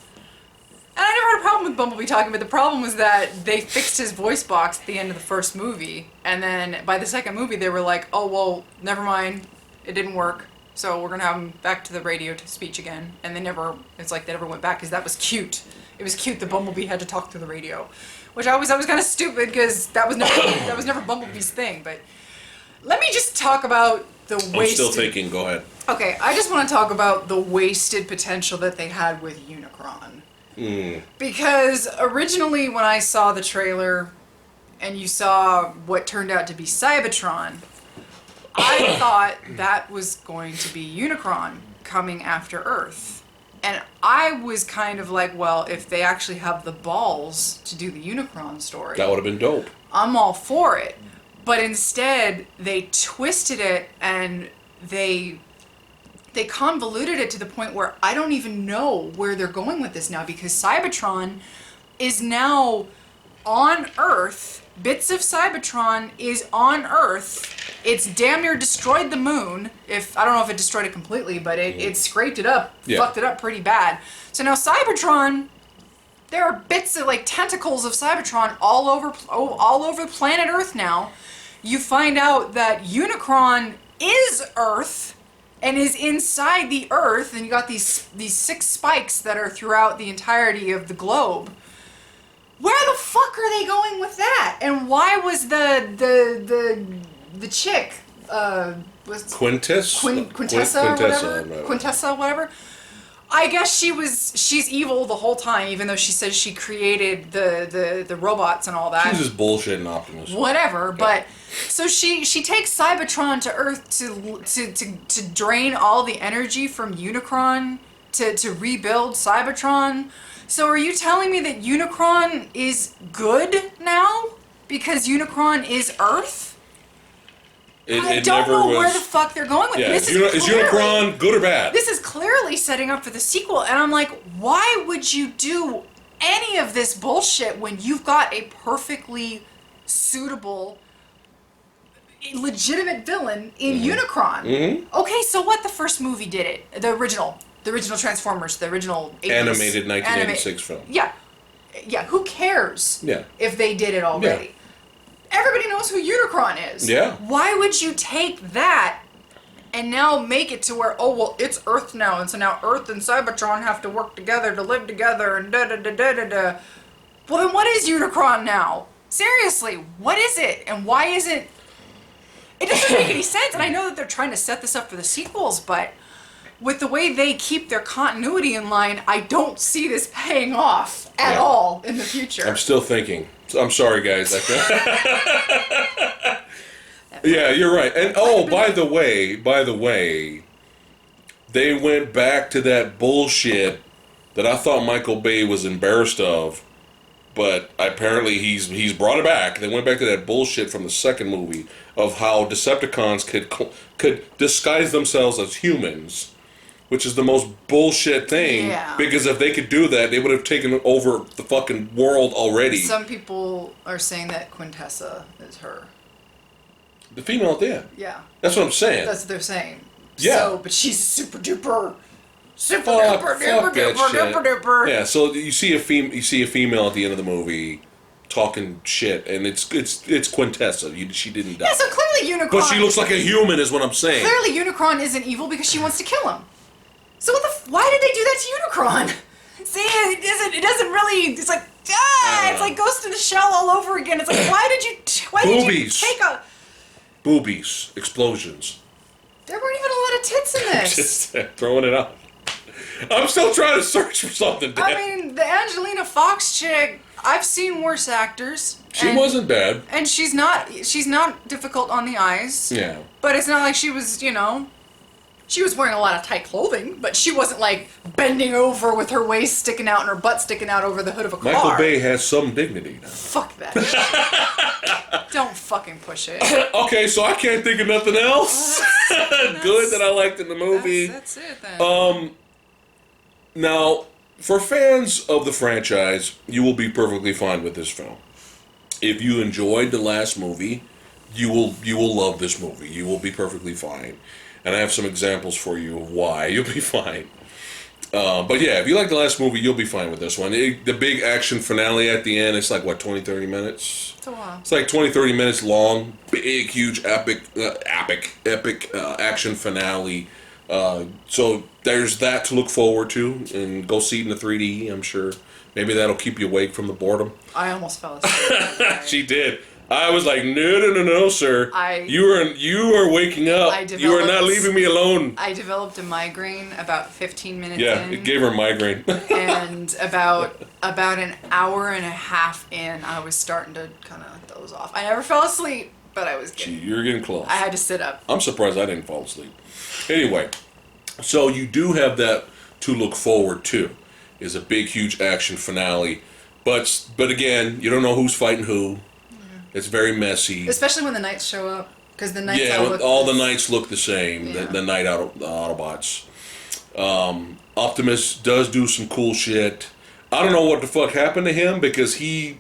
And I never had a problem with Bumblebee talking, but the problem was that they fixed his voice box at the end of the first movie, and then by the second movie they were like, oh, well, never mind, it didn't work, so we're going to have him back to the radio to speech again. And they never went back, because that was cute. It was cute that Bumblebee had to talk through the radio, which I was kind of stupid, because that was never Bumblebee's thing. But let me just talk about the wasted... I'm still thinking, go ahead. Okay, I just want to talk about the wasted potential that they had with Unicron. Because originally when I saw the trailer and you saw what turned out to be Cybertron, I thought that was going to be Unicron coming after Earth. And I was kind of like, well, if they actually have the balls to do the Unicron story, that would have been dope. I'm all for it. But instead, they twisted it and they they convoluted it to the point where I don't even know where they're going with this now, because Cybertron is now on Earth. Bits of Cybertron is on Earth. It's damn near destroyed the moon. I don't know if it destroyed it completely, but it scraped it up, fucked it up pretty bad. So now Cybertron, there are bits of like tentacles of Cybertron all over planet Earth now. You find out that Unicron is Earth and is inside the Earth, and you got these 6 spikes that are throughout the entirety of the globe. Where the fuck are they going with that? And why was the chick was Quintessa, whatever. I guess she's evil the whole time, even though she says she created the robots and all that. She's just bullshit and Optimus. Whatever, but so she takes Cybertron to Earth to drain all the energy from Unicron to rebuild Cybertron. So are you telling me that Unicron is good now because Unicron is Earth? I don't know where the fuck they're going with this. Is Unicron good or bad? This is clearly setting up for the sequel, and I'm like, why would you do any of this bullshit when you've got a perfectly suitable, legitimate villain in Unicron? Mm-hmm. Okay, so what? The first movie did it. The original Transformers, the original 80s. Animated 1986 film. Yeah. Who cares? If they did it already? Yeah. Everybody knows who Unicron is. Yeah. Why would you take that and now make it to where, it's Earth now, and so now Earth and Cybertron have to work together to live together and da-da-da-da-da-da. Well, then what is Unicron now? Seriously, what is it? And why is it... It doesn't make any sense, and I know that they're trying to set this up for the sequels, but with the way they keep their continuity in line, I don't see this paying off at all in the future. I'm still thinking. I'm sorry, guys. Yeah, you're right. And by the way, they went back to that bullshit that I thought Michael Bay was embarrassed of, but apparently he's brought it back. They went back to that bullshit from the second movie of how Decepticons could disguise themselves as humans, which is the most bullshit thing. Yeah. Because if they could do that, they would have taken over the fucking world already. Some people are saying that Quintessa is her. The female at the end. Yeah. That's what I'm saying. That's what they're saying. Yeah. So, but she's super duper. Yeah, so you see a female at the end of the movie talking shit, and it's Quintessa. She didn't die. Yeah, so clearly Unicron. But she looks like a human, is what I'm saying. Clearly Unicron isn't evil because she wants to kill him. So why did they do that to Unicron? See, it doesn't really. It's like it's like Ghost in the Shell all over again. It's like why did you take a boobies, explosions? There weren't even a lot of tits in this. Just throwing it out. I'm still trying to search for something. Dan. I mean, the Angelina Fox chick. I've seen worse actors. She wasn't bad, and she's not difficult on the eyes. Yeah, but it's not like she was, She was wearing a lot of tight clothing, but she wasn't like bending over with her waist sticking out and her butt sticking out over the hood of a car. Michael Bay has some dignity now. Fuck that shit. Don't fucking push it. Okay, so I can't think of nothing else good that I liked in the movie. That's it then. Now, for fans of the franchise, you will be perfectly fine with this film. If you enjoyed the last movie, you will love this movie. You will be perfectly fine. And I have some examples for you of why you'll be fine. But yeah, if you like the last movie, you'll be fine with this one. The big action finale at the end, it's like, 20, 30 minutes? It's a while. It's like 20, 30 minutes long. Big, huge, epic action finale. So there's that to look forward to. And go see it in the 3D, I'm sure. Maybe that'll keep you awake from the boredom. I almost fell asleep. She did. I was like, no, sir. You are waking up. You are not leaving me alone. I developed a migraine about 15 minutes in. Yeah, it gave her a migraine. And about an hour and a half in, I was starting to kind of doze off. I never fell asleep, but I was getting... You're getting close. I had to sit up. I'm surprised I didn't fall asleep. Anyway, so you do have that to look forward to. Is a big, huge action finale. But again, you don't know who's fighting who. It's very messy. Especially when the knights show up. Because the knights Yeah, all look all the knights look the same. Yeah. The knight Autobots. Optimus does do some cool shit. I don't know what the fuck happened to him because he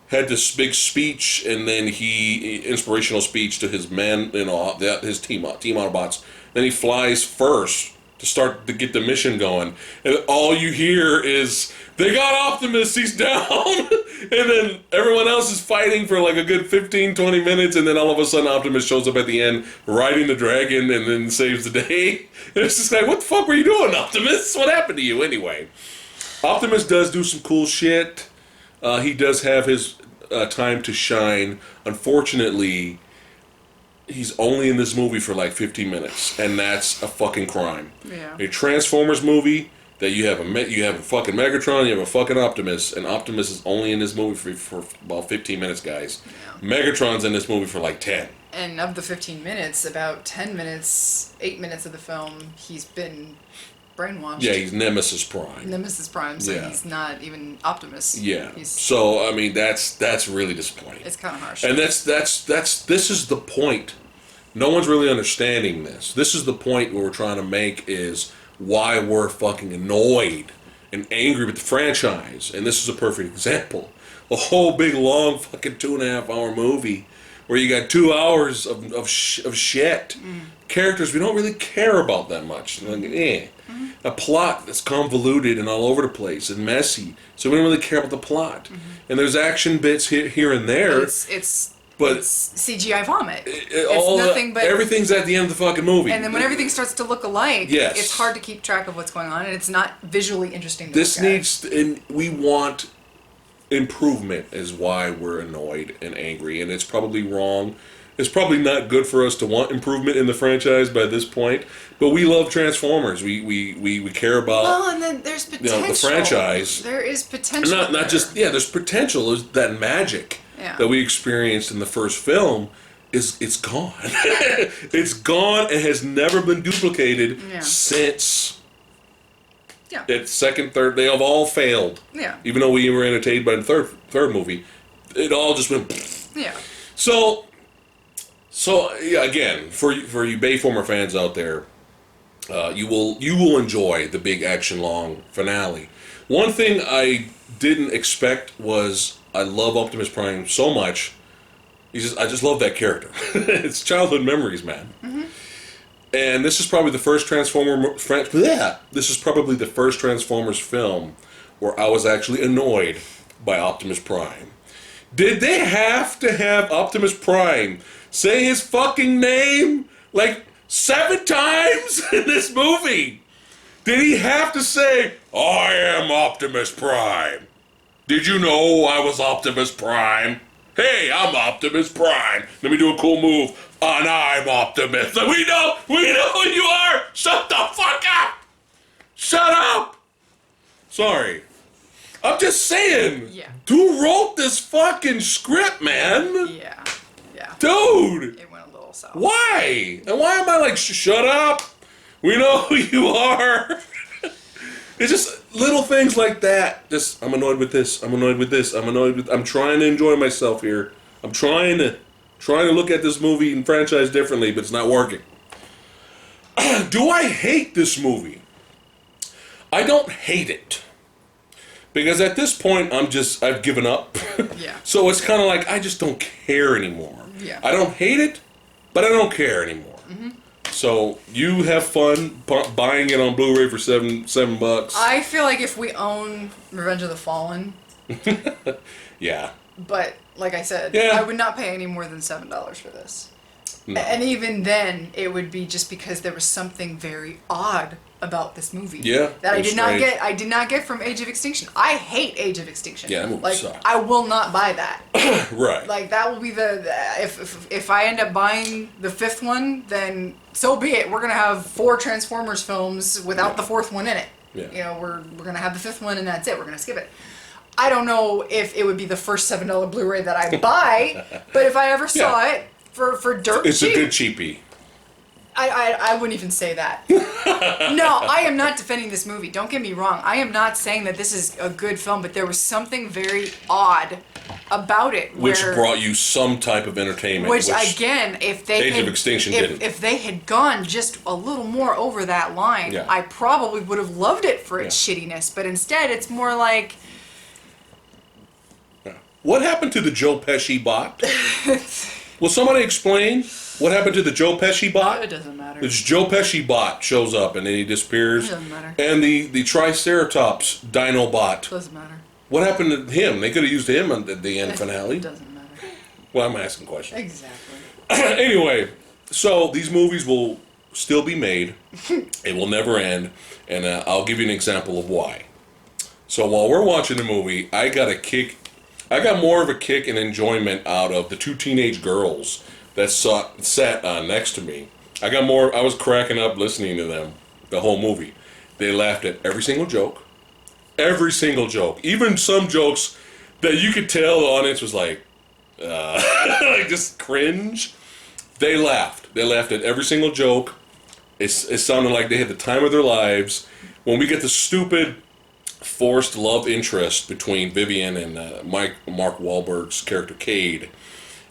had this big speech and then inspirational speech to his men, his team Autobots. Then he flies first to start to get the mission going, and all you hear is they got Optimus, he's down, and then everyone else is fighting for like a good 15-20 minutes, and then all of a sudden Optimus shows up at the end riding the dragon and then saves the day. And it's just like, what the fuck were you doing, Optimus? What happened to you anyway? Optimus does do some cool shit. He does have his time to shine. Unfortunately, he's only in this movie for like 15 minutes, and that's a fucking crime. Yeah. A Transformers movie that you have a fucking Megatron, you have a fucking Optimus, and Optimus is only in this movie for about 15 minutes, guys. Yeah. Megatron's in this movie for like 10. And of the 15 minutes, about 10 minutes, 8 minutes of the film, he's been brainwashed. Yeah, he's Nemesis Prime. Nemesis Prime, so he's not even Optimus. Yeah. So I mean, that's really disappointing. It's kind of harsh. And this is the point. No one's really understanding this. This is the point we're trying to make is why we're fucking annoyed and angry with the franchise. And this is a perfect example. A whole big long fucking 2.5 hour movie where you got 2 hours of shit. Characters we don't really care about that much. Like, a plot that's convoluted and all over the place and messy, so we don't really care about the plot. And there's action bits here and there. It's CGI vomit. Everything's at the end of the fucking movie. And then when everything starts to look alike, yes, it's hard to keep track of what's going on, and it's not visually interesting. And we want improvement is why we're annoyed and angry, and it's probably wrong. It's probably not good for us to want improvement in the franchise by this point, but we love Transformers. We care about. Well, and then there's potential. The franchise. There is potential. Not just there's potential. There's that magic that we experienced in the first film. It's gone. It's gone and has never been duplicated since. Yeah. It's second, third. They have all failed. Yeah. Even though we were entertained by the third movie, it all just went. Yeah. So yeah, again, for you Bayformer fans out there, you will enjoy the big action long finale. One thing I didn't expect was I love Optimus Prime so much. I just love that character. It's childhood memories, man. Mm-hmm. And this is probably the first This is probably the first Transformers film where I was actually annoyed by Optimus Prime. Did they have to have Optimus Prime say his fucking name like 7 times in this movie? Did he have to say, I am Optimus Prime? Did you know I was Optimus Prime? Hey, I'm Optimus Prime. Let me do a cool move. And I'm Optimus. We know who you are. Shut the fuck up. Shut up. Sorry. I'm just saying. Yeah. Who wrote this fucking script, man? Yeah. Yeah. Dude. It went a little south. Why? And why am I like, shut up? We know who you are. It's just little things like that. Just, I'm annoyed with this. I'm annoyed with this. I'm trying to enjoy myself here. I'm trying to look at this movie and franchise differently, but it's not working. Do I hate this movie? I don't hate it. Because at this point, I've given up. Yeah. So it's kind of like, I just don't care anymore. Yeah. I don't hate it, but I don't care anymore. Mm-hmm. So you have fun buying it on Blu-ray for $7. I feel like if we own Revenge of the Fallen. Yeah. But like I said, I would not pay any more than $7 for this. No. And even then, it would be just because there was something very odd about this movie. Yeah. That I did not get from Age of Extinction. I hate Age of Extinction. Yeah, that movie sucks. I will not buy that. Right. Like that will be if I end up buying the 5th one, then so be it. We're gonna have 4 Transformers films without the 4th one in it. Yeah. You know, we're gonna have the 5th one and that's it. We're gonna skip it. I don't know if it would be the first $7 Blu-ray that I buy, but if I ever saw it for dirt cheap. It's a good cheapie. I wouldn't even say that. No, I am not defending this movie. Don't get me wrong. I am not saying that this is a good film, but there was something very odd about it. Which brought you some type of entertainment. Which again, if they Age of Extinction didn't. If they had gone just a little more over that line, Yeah. I probably would have loved it for its shittiness. But instead, it's more like... What happened to the Joe Pesci bot? Will somebody explain what happened to the Joe Pesci bot? It doesn't matter. This Joe Pesci bot shows up and then he disappears. It doesn't matter. And the Triceratops Dino bot. Doesn't matter. What happened to him? They could have used him at the end finale. It doesn't matter. Well, I'm asking questions. Exactly. Anyway, so these movies will still be made. It will never end. And I'll give you an example of why. So while we're watching the movie, I got more of a kick and enjoyment out of the two teenage girls that sat next to me. I was cracking up listening to them the whole movie. They laughed at every single joke. Every single joke. Even some jokes that you could tell the audience was like just cringe. They laughed. They laughed at every single joke. It sounded like they had the time of their lives. When we get the stupid forced love interest between Vivian and Mark Wahlberg's character Cade,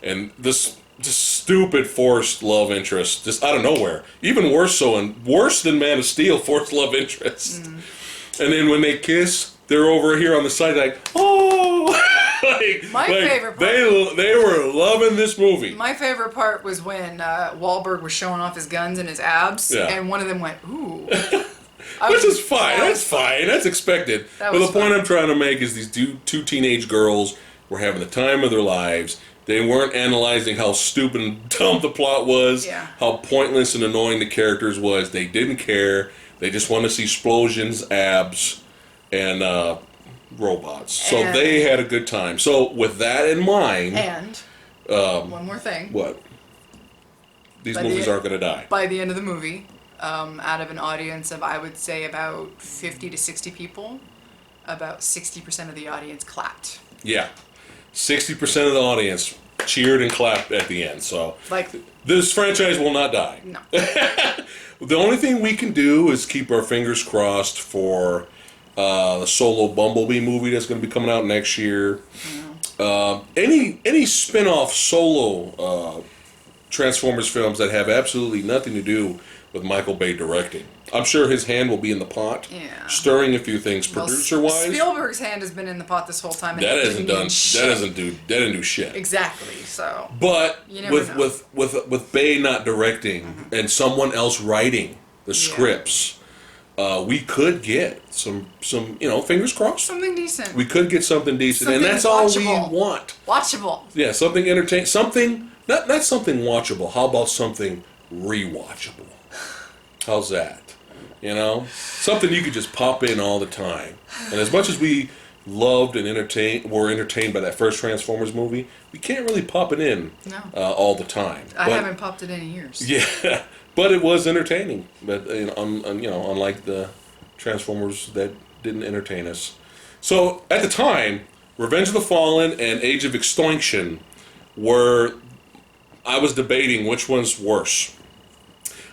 and this stupid forced love interest just out of nowhere, even worse than Man of Steel forced love interest. And then when they kiss, they're over here on the side like, oh. My favorite part. They were loving this movie. My favorite part was when Wahlberg was showing off his guns and his abs, Yeah. and one of them went, ooh. Which is fine. That's fine. That's expected. But the point I'm trying to make is these two teenage girls were having the time of their lives. They weren't analyzing how stupid and dumb the plot was, how pointless and annoying the characters was. They didn't care. They just wanted to see explosions, abs, and robots. So they had a good time. So with that in mind... And one more thing. What? These movies aren't going to die. By the end of the movie, out of an audience of, I would say, about 50 to 60 people, about 60% of the audience clapped. Yeah. 60% of the audience cheered and clapped at the end. So this franchise will not die. No. The only thing we can do is keep our fingers crossed for the solo Bumblebee movie that's going to be coming out next year. Any spin-off solo Transformers films that have absolutely nothing to do with Michael Bay directing. I'm sure his hand will be in the pot, stirring a few things producer-wise. Spielberg's hand has been in the pot this whole time. And That didn't do shit. Exactly. So. But with Bay not directing and someone else writing the scripts, we could get some fingers crossed. Something decent. We could get something decent, and that's all we want. Watchable. Yeah, something entertaining. Something not something watchable. How about something rewatchable? How's that? Something you could just pop in all the time. And as much as we loved and were entertained by that first Transformers movie, we can't really pop it in all the time. I haven't popped it in years. Yeah, but it was entertaining. But unlike the Transformers that didn't entertain us. So at the time, Revenge of the Fallen and Age of Extinction I was debating which one's worse.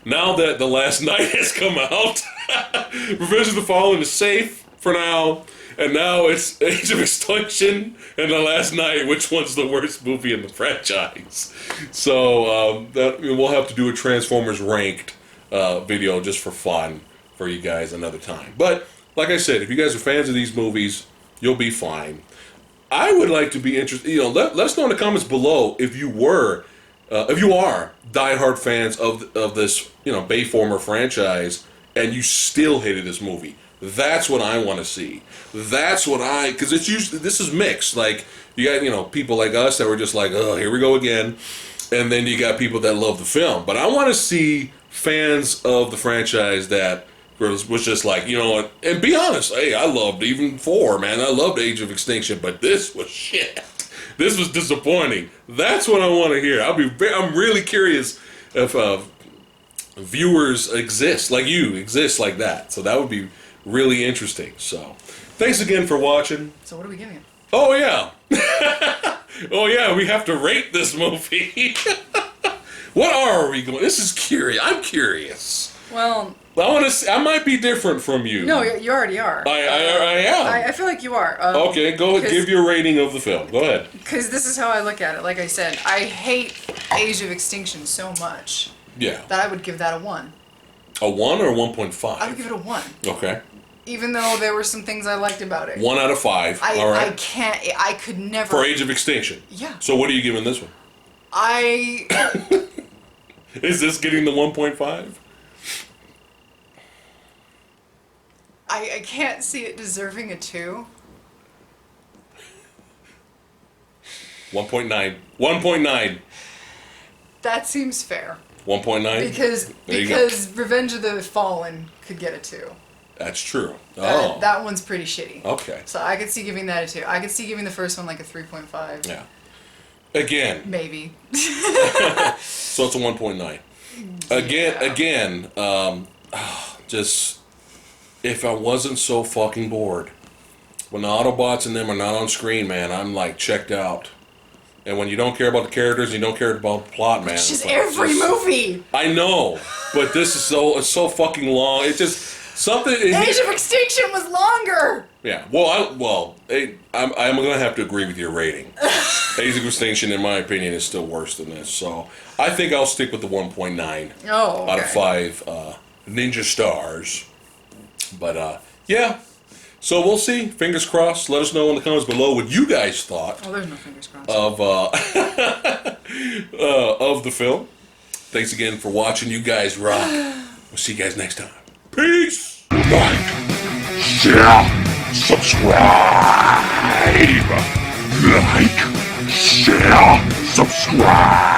Now that The Last Night has come out, Revenge of the Fallen is safe for now, and now it's Age of Extinction and The Last Night. Which one's the worst movie in the franchise? So we'll have to do a Transformers ranked video just for fun for you guys another time. But like I said, if you guys are fans of these movies, you'll be fine. I would like to be interested. Let us know in the comments below if you are diehard fans of this, Bayformer franchise, and you still hated this movie. That's what I want to see. Because it's usually, this is mixed. Like, you got, people like us that were just like, oh, here we go again. And then you got people that love the film. But I want to see fans of the franchise that was just like, and be honest, hey, I loved even 4, man. I loved Age of Extinction, but this was shit. This was disappointing. That's what I want to hear. I'm really curious if viewers exist like that. So that would be really interesting. So, thanks again for watching. So what are we giving it? Oh yeah, we have to rate this movie. What are we going? This is curious. I'm curious. Well, I want to. I might be different from you. no, you already are. I am. I feel like you are. Okay, go ahead. Give your rating of the film. Go ahead. Because this is how I look at it. Like I said, I hate Age of Extinction so much Yeah. that I would give that a 1. A 1 or a 1.5? I would give it a 1. Okay. Even though there were some things I liked about it. 1 out of 5. I All right. I could never. For Age of Extinction. Yeah. So what are you giving this one? Is this getting the 1.5? I can't see it deserving a 2. 1.9. 1.9. That seems fair. 1.9? Because Revenge of the Fallen could get a 2. That's true. Oh. That one's pretty shitty. Okay. So I could see giving that a 2. I could see giving the first one like a 3.5. Yeah. Again. Maybe. So it's a 1.9. Again, just if I wasn't so fucking bored. When the Autobots and them are not on screen, man, I'm like checked out. And when you don't care about the characters, you don't care about the plot, man. It's just like, every movie. I know, but this is it's so fucking long. It's just something. Age of Extinction was longer. Yeah. I'm gonna have to agree with your rating. Age of Extinction, in my opinion, is still worse than this. So I think I'll stick with the 1.9 out of 5 ninja stars. But yeah. So we'll see. Fingers crossed. Let us know in the comments below what you guys thought. Oh, there's no fingers crossed. Of the film. Thanks again for watching. You guys rock. We'll see you guys next time. Peace. Like, share, subscribe. Like, share, subscribe.